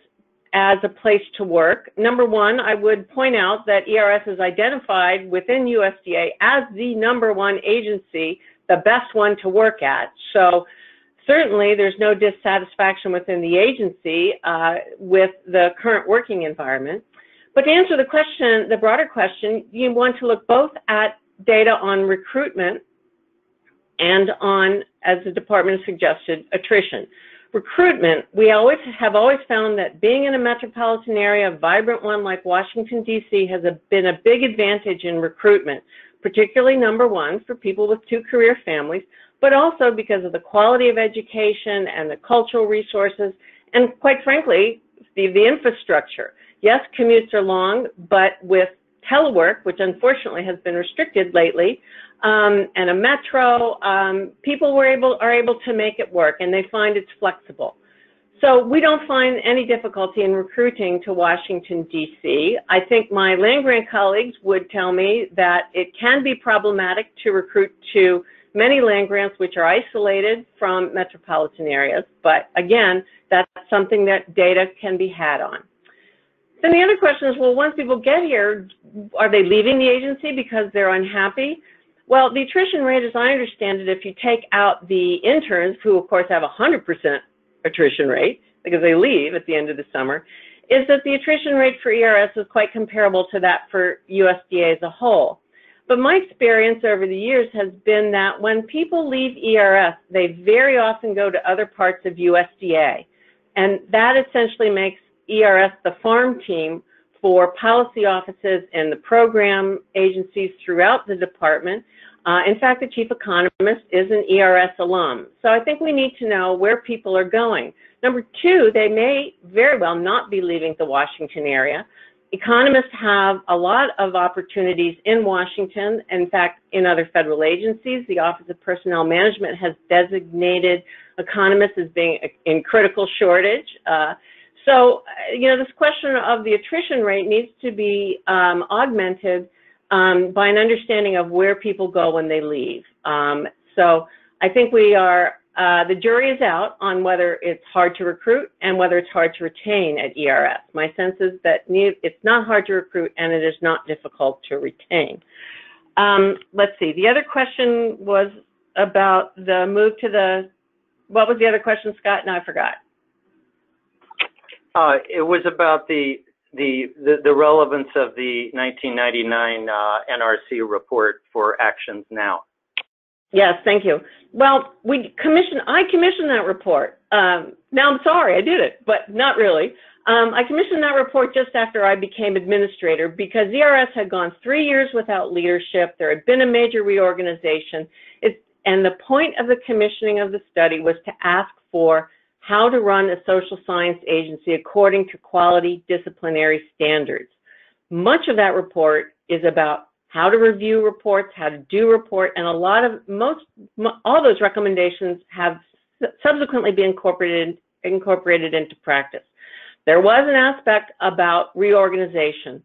as a place to work. Number one, I would point out that ERS is identified within USDA as the #1 agency, the best one to work at. So certainly there's no dissatisfaction within the agency with the current working environment. But to answer the question, the broader question, you want to look both at data on recruitment and on, as the department has suggested, attrition. Recruitment, we have always found that being in a metropolitan area, a vibrant one like Washington, D.C., has been a big advantage in recruitment, particularly #1 for people with 2-career families, but also because of the quality of education and the cultural resources, and quite frankly, the infrastructure. Yes, commutes are long, but with telework, which unfortunately has been restricted lately, and a metro, people are able to make it work, and they find it's flexible. So we don't find any difficulty in recruiting to Washington, D.C. I think my land-grant colleagues would tell me that it can be problematic to recruit to many land grants which are isolated from metropolitan areas, but again, that's something that data can be had on. Then the other question is, well, once people get here, are they leaving the agency because they're unhappy? Well, the attrition rate, as I understand it, if you take out the interns, who of course have a 100% attrition rate because they leave at the end of the summer, is that the attrition rate for ERS is quite comparable to that for USDA as a whole. But my experience over the years has been that when people leave ERS, they very often go to other parts of USDA. And that essentially makes ERS the farm team for policy offices and the program agencies throughout the department. In fact, the chief economist is an ERS alum. So I think we need to know where people are going. Number two, they may very well not be leaving the Washington area. Economists have a lot of opportunities in Washington. In fact, in other federal agencies, the Office of Personnel Management has designated economists as being in critical shortage. So, this question of the attrition rate needs to be augmented by an understanding of where people go when they leave. So I think we are, the jury is out on whether it's hard to recruit and whether it's hard to retain at ERS. My sense is that it's not hard to recruit and it is not difficult to retain. Let's see, the other question was about the move to the, what was the other question, Scott? No, I forgot. It was about the relevance of the 1999 NRC report for actions now. Yes, thank you. Well, I commissioned that report. Now I'm sorry, I did it, but not really. I commissioned that report just after I became administrator because ERS had gone 3 years without leadership. There had been a major reorganization. And the point of the commissioning of the study was to ask for how to run a social science agency according to quality disciplinary standards. Much of that report is about how to review reports, how to do report, and all those recommendations have subsequently been incorporated into practice. There was an aspect about reorganization.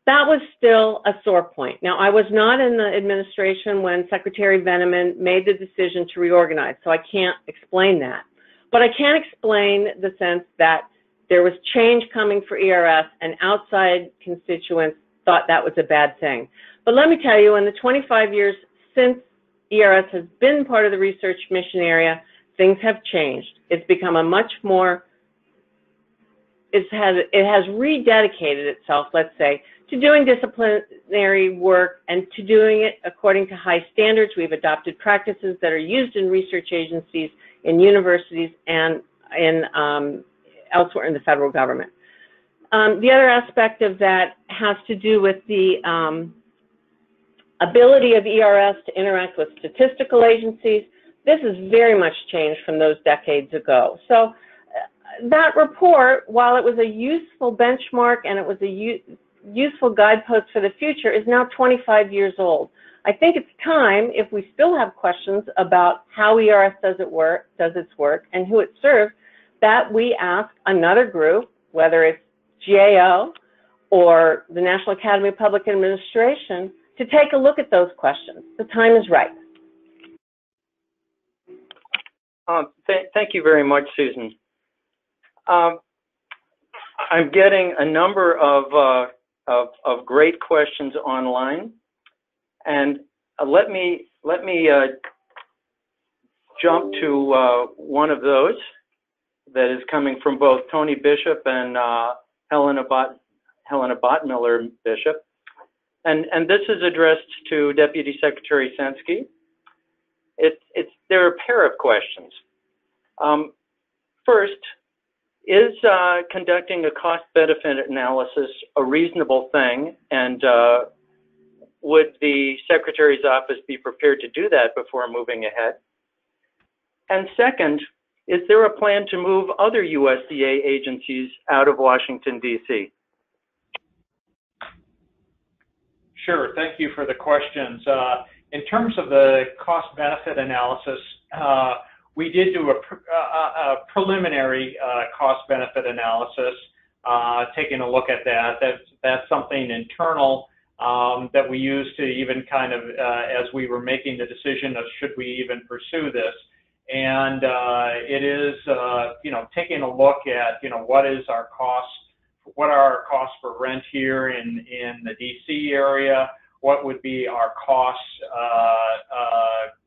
That was still a sore point. Now, I was not in the administration when Secretary Veneman made the decision to reorganize, so I can't explain that. But I can explain the sense that there was change coming for ERS and outside constituents thought that was a bad thing. But let me tell you, in the 25 years since ERS has been part of the research mission area, things have changed. It's become a much more, it has rededicated itself, let's say, to doing disciplinary work and to doing it according to high standards. We've adopted practices that are used in research agencies, in universities, and in elsewhere in the federal government. The other aspect of that has to do with the ability of ERS to interact with statistical agencies. This has very much changed from those decades ago. So that report, while it was a useful benchmark and it was a useful guidepost for the future, is now 25 years old. I think it's time, if we still have questions about how ERS does its work and who it serves, that we ask another group, whether it's GAO or the National Academy of Public Administration, to take a look at those questions. The time is right. Thank you very much, Susan. I'm getting a number of great questions online, and let me jump to one of those that is coming from both Tony Bishop and Helena Bottmiller Bishop, and this is addressed to Deputy Secretary Sensky. There are a pair of questions. First, is conducting a cost-benefit analysis a reasonable thing, and would the Secretary's office be prepared to do that before moving ahead? And second, is there a plan to move other USDA agencies out of Washington, D.C.? Sure, thank you for the questions. In terms of the cost-benefit analysis, we did do a preliminary cost-benefit analysis, taking a look at that. That's something internal that we used to even kind of, as we were making the decision of should we even pursue this. And it is, taking a look at, what is our cost, what are our costs for rent here in the DC area, what would be our costs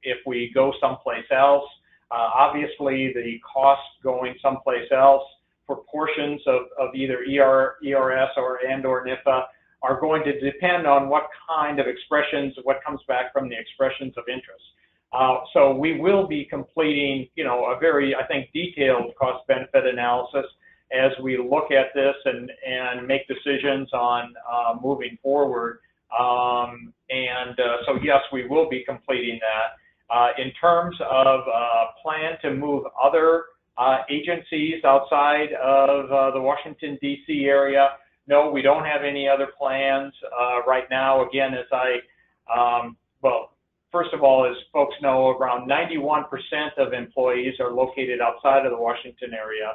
if we go someplace else. Obviously, the costs going someplace else for portions of either ERS or NIFA are going to depend on what kind of expressions, what comes back from the expressions of interest. So we will be completing, a very, I think, detailed cost-benefit analysis as we look at this and make decisions on moving forward So yes, we will be completing that. In terms of plan to move other agencies outside of the Washington, D.C. area, no, we don't have any other plans right now. Again, well, first of all, as folks know, around 91% of employees are located outside of the Washington area.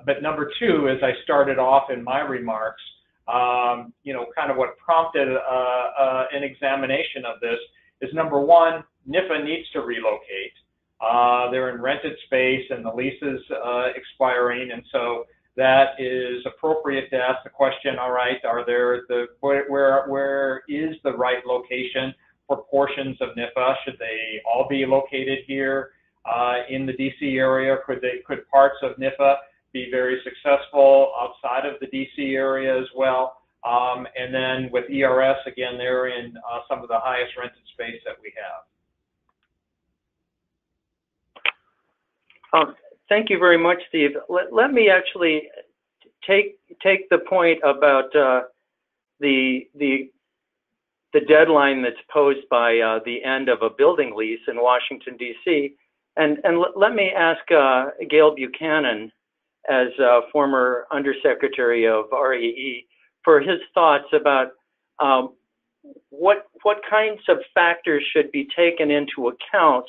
But number two, as I started off in my remarks, kind of what prompted an examination of this is, number one, NIFA needs to relocate. They're in rented space and the lease is expiring, and so that is appropriate to ask the question, all right, where is the right location for portions of NIFA? Should they all be located here in the DC area? Could parts of NIFA be very successful outside of the DC area as well? And then with ERS, again, they're in some of the highest rented space that we have. Thank you very much, Steve. Let me actually take the point about the deadline that's posed by the end of a building lease in Washington, D.C. And let me ask Gail Buchanan, as former Undersecretary of REE, for his thoughts about what kinds of factors should be taken into account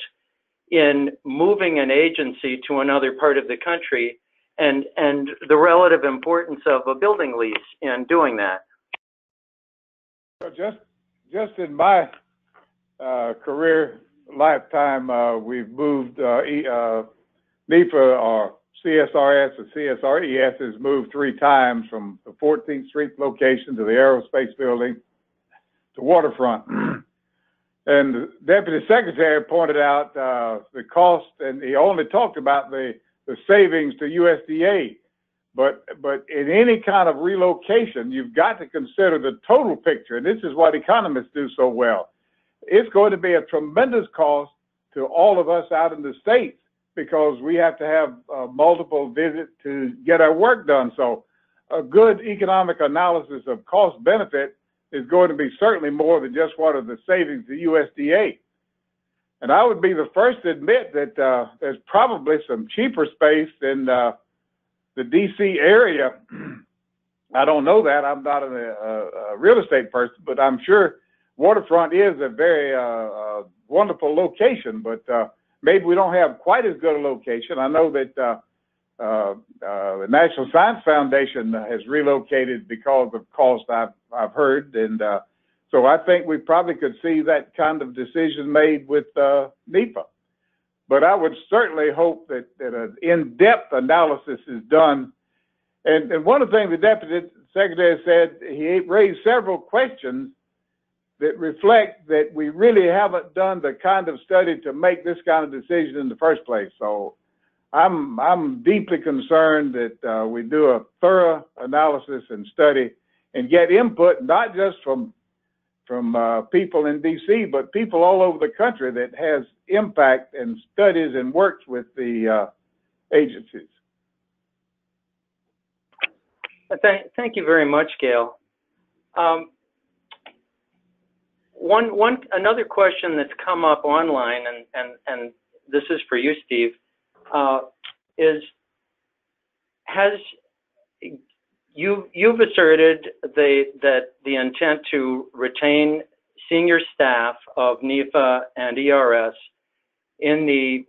in moving an agency to another part of the country, and the relative importance of a building lease in doing that. Just in my career lifetime, we've moved NIFA or CSRS or CSRES has moved 3 times from the 14th Street location to the Aerospace Building to Waterfront. And the Deputy Secretary pointed out the cost, and he only talked about the savings to USDA. But in any kind of relocation, you've got to consider the total picture, and this is what economists do so well. It's going to be a tremendous cost to all of us out in the States because we have to have multiple visits to get our work done. So a good economic analysis of cost benefit is going to be certainly more than just what are the savings to USDA. And I would be the first to admit that there's probably some cheaper space in the DC area. I don't know that. I'm not a real estate person, but I'm sure Waterfront is a very wonderful location, but maybe we don't have quite as good a location. I know that the National Science Foundation has relocated because of cost, I've heard, and so I think we probably could see that kind of decision made with NIFA. But I would certainly hope that an in-depth analysis is done. And one of the things the Deputy Secretary said, he raised several questions that reflect that we really haven't done the kind of study to make this kind of decision in the first place. So I'm deeply concerned that we do a thorough analysis and study and get input, not just from people in DC, but people all over the country that has impact and studies and works with the agencies. Thank you very much, Gail. Another question that's come up online, and this is for you, Steve, is you've asserted that the intent to retain senior staff of NIFA and ERS in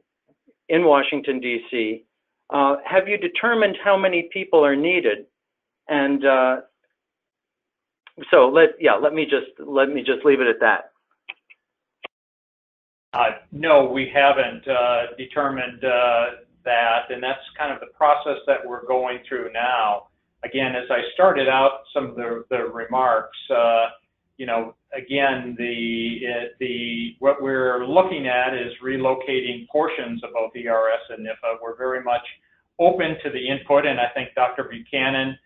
Washington, D.C. Have you determined how many people are needed? And so let me just leave it at that. No, we haven't determined that, and that's kind of the process that we're going through now. Again, as I started out some of the remarks, again, what we're looking at is relocating portions of both ERS and NIFA. We're very much open to the input, and I think Dr. Buchanan,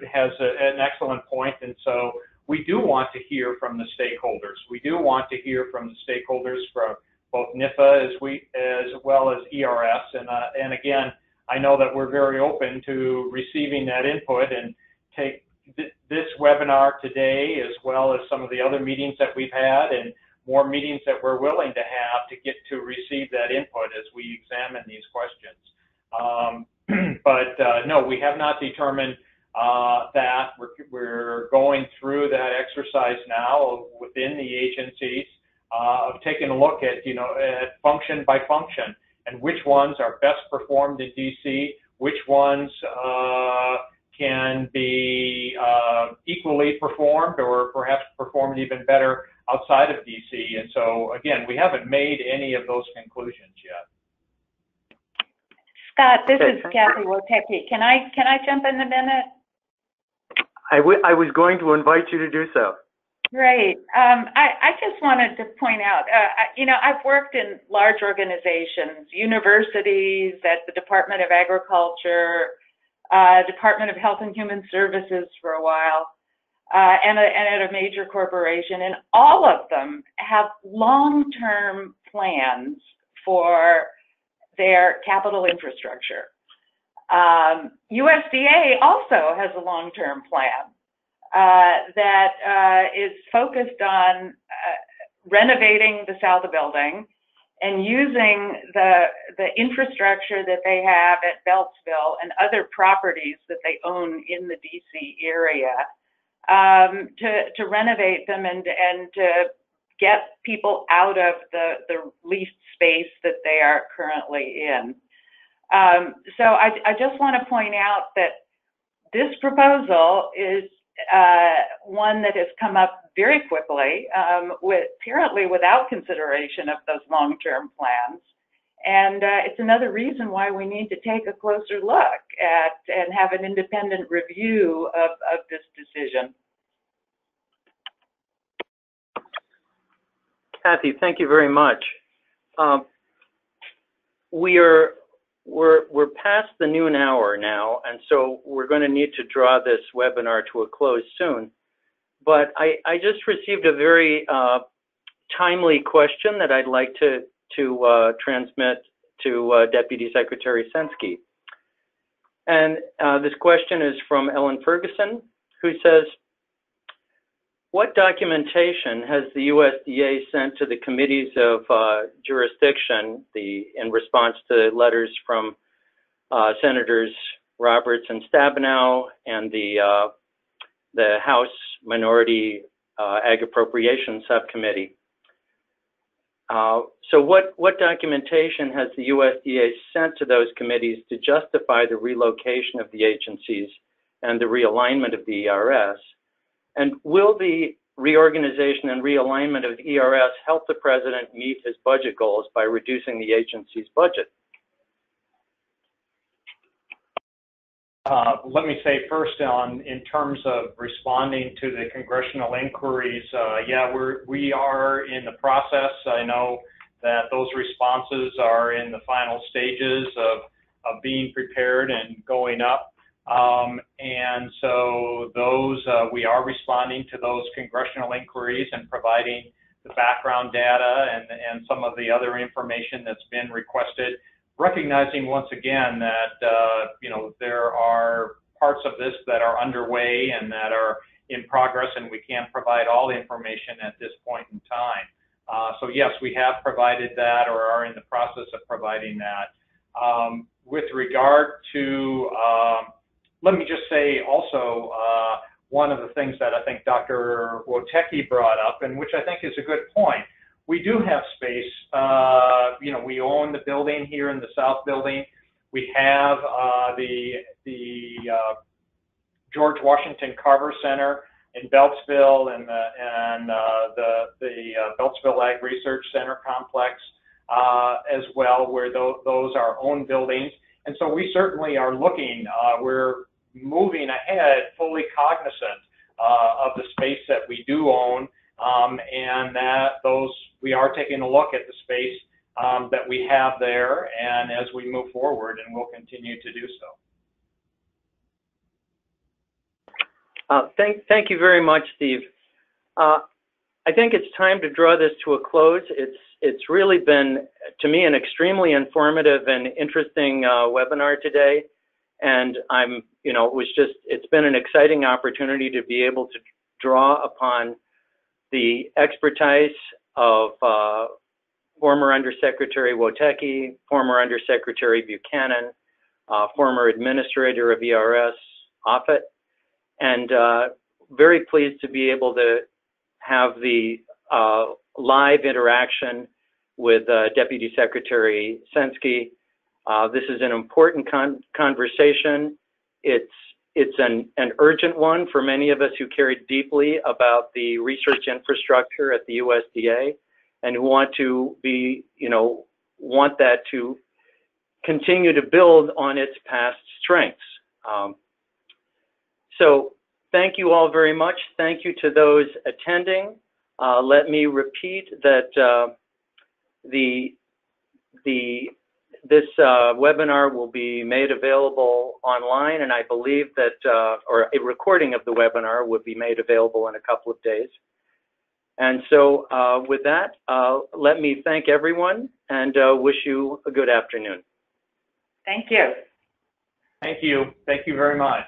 has an excellent point, and so we do want to hear from the stakeholders. We do want to hear from the stakeholders from both NIFA as well as ERS, and again, I know that we're very open to receiving that input and take this webinar today, as well as some of the other meetings that we've had, and more meetings that we're willing to have to get to receive that input as we examine these questions. No, we have not determined that. We're going through that exercise now within the agencies of taking a look at, at function by function, and which ones are best performed in DC, which ones can be equally performed or perhaps performed even better outside of DC. And so, again, we haven't made any of those conclusions yet. Scott, this is Kathy Woteki. Can I jump in a minute? I was going to invite you to do so. Great. I just wanted to point out, I've worked in large organizations, universities, at the Department of Agriculture, Department of Health and Human Services for a while, and at a major corporation, and all of them have long-term plans for their capital infrastructure. USDA also has a long-term plan that is focused on renovating the South Building and using the infrastructure that they have at Beltsville and other properties that they own in the DC area to renovate them and to get people out of the leased space that they are currently in. So I just want to point out that this proposal is one that has come up very quickly, apparently without consideration of those long-term plans. And it's another reason why we need to take a closer look at and have an independent review of this decision. Kathy, thank you very much. We're past the noon hour now, and so we're going to need to draw this webinar to a close soon. But I just received a very timely question that I'd like to transmit to Deputy Secretary Sensky. And this question is from Ellen Ferguson, who says, what documentation has the USDA sent to the committees of jurisdiction in response to letters from Senators Roberts and Stabenow and the House Minority Ag Appropriation Subcommittee? So what documentation has the USDA sent to those committees to justify the relocation of the agencies and the realignment of the ERS? And will the reorganization and realignment of the ERS help the president meet his budget goals by reducing the agency's budget? Let me say first in terms of responding to the congressional inquiries, yeah, we are in the process. I know that those responses are in the final stages of being prepared and going up. And so those, we are responding to those congressional inquiries and providing the background data and some of the other information that's been requested, recognizing once again that, there are parts of this that are underway and that are in progress, and we can't provide all the information at this point in time. So yes, we have provided that or are in the process of providing that. With regard to, let me just say also, one of the things that I think Dr. Woteki brought up, and which I think is a good point, we do have space. We own the building here in the South Building. We have the George Washington Carver Center in Beltsville and the Beltsville Ag Research Center complex as well, where those are owned buildings. And so we certainly are looking, we're moving ahead fully cognizant of the space that we do own, and that we are taking a look at the space that we have there, and as we move forward, and we'll continue to do so. Thank you very much, Steve. I think it's time to draw this to a close. It's really been, to me, an extremely informative and interesting webinar today. And it's been an exciting opportunity to be able to draw upon the expertise of former Undersecretary Woteki, former Undersecretary Buchanan, former Administrator of ERS, Offit, and very pleased to be able to have the live interaction with Deputy Secretary Sensky. This is an important conversation. It's an urgent one for many of us who care deeply about the research infrastructure at the USDA and who want to want that to continue to build on its past strengths. So thank you all very much. Thank you to those attending. Let me repeat that this webinar will be made available online, and I believe that, or a recording of the webinar will be made available in a couple of days. And so with that, let me thank everyone and wish you a good afternoon. Thank you. Thank you. Thank you very much.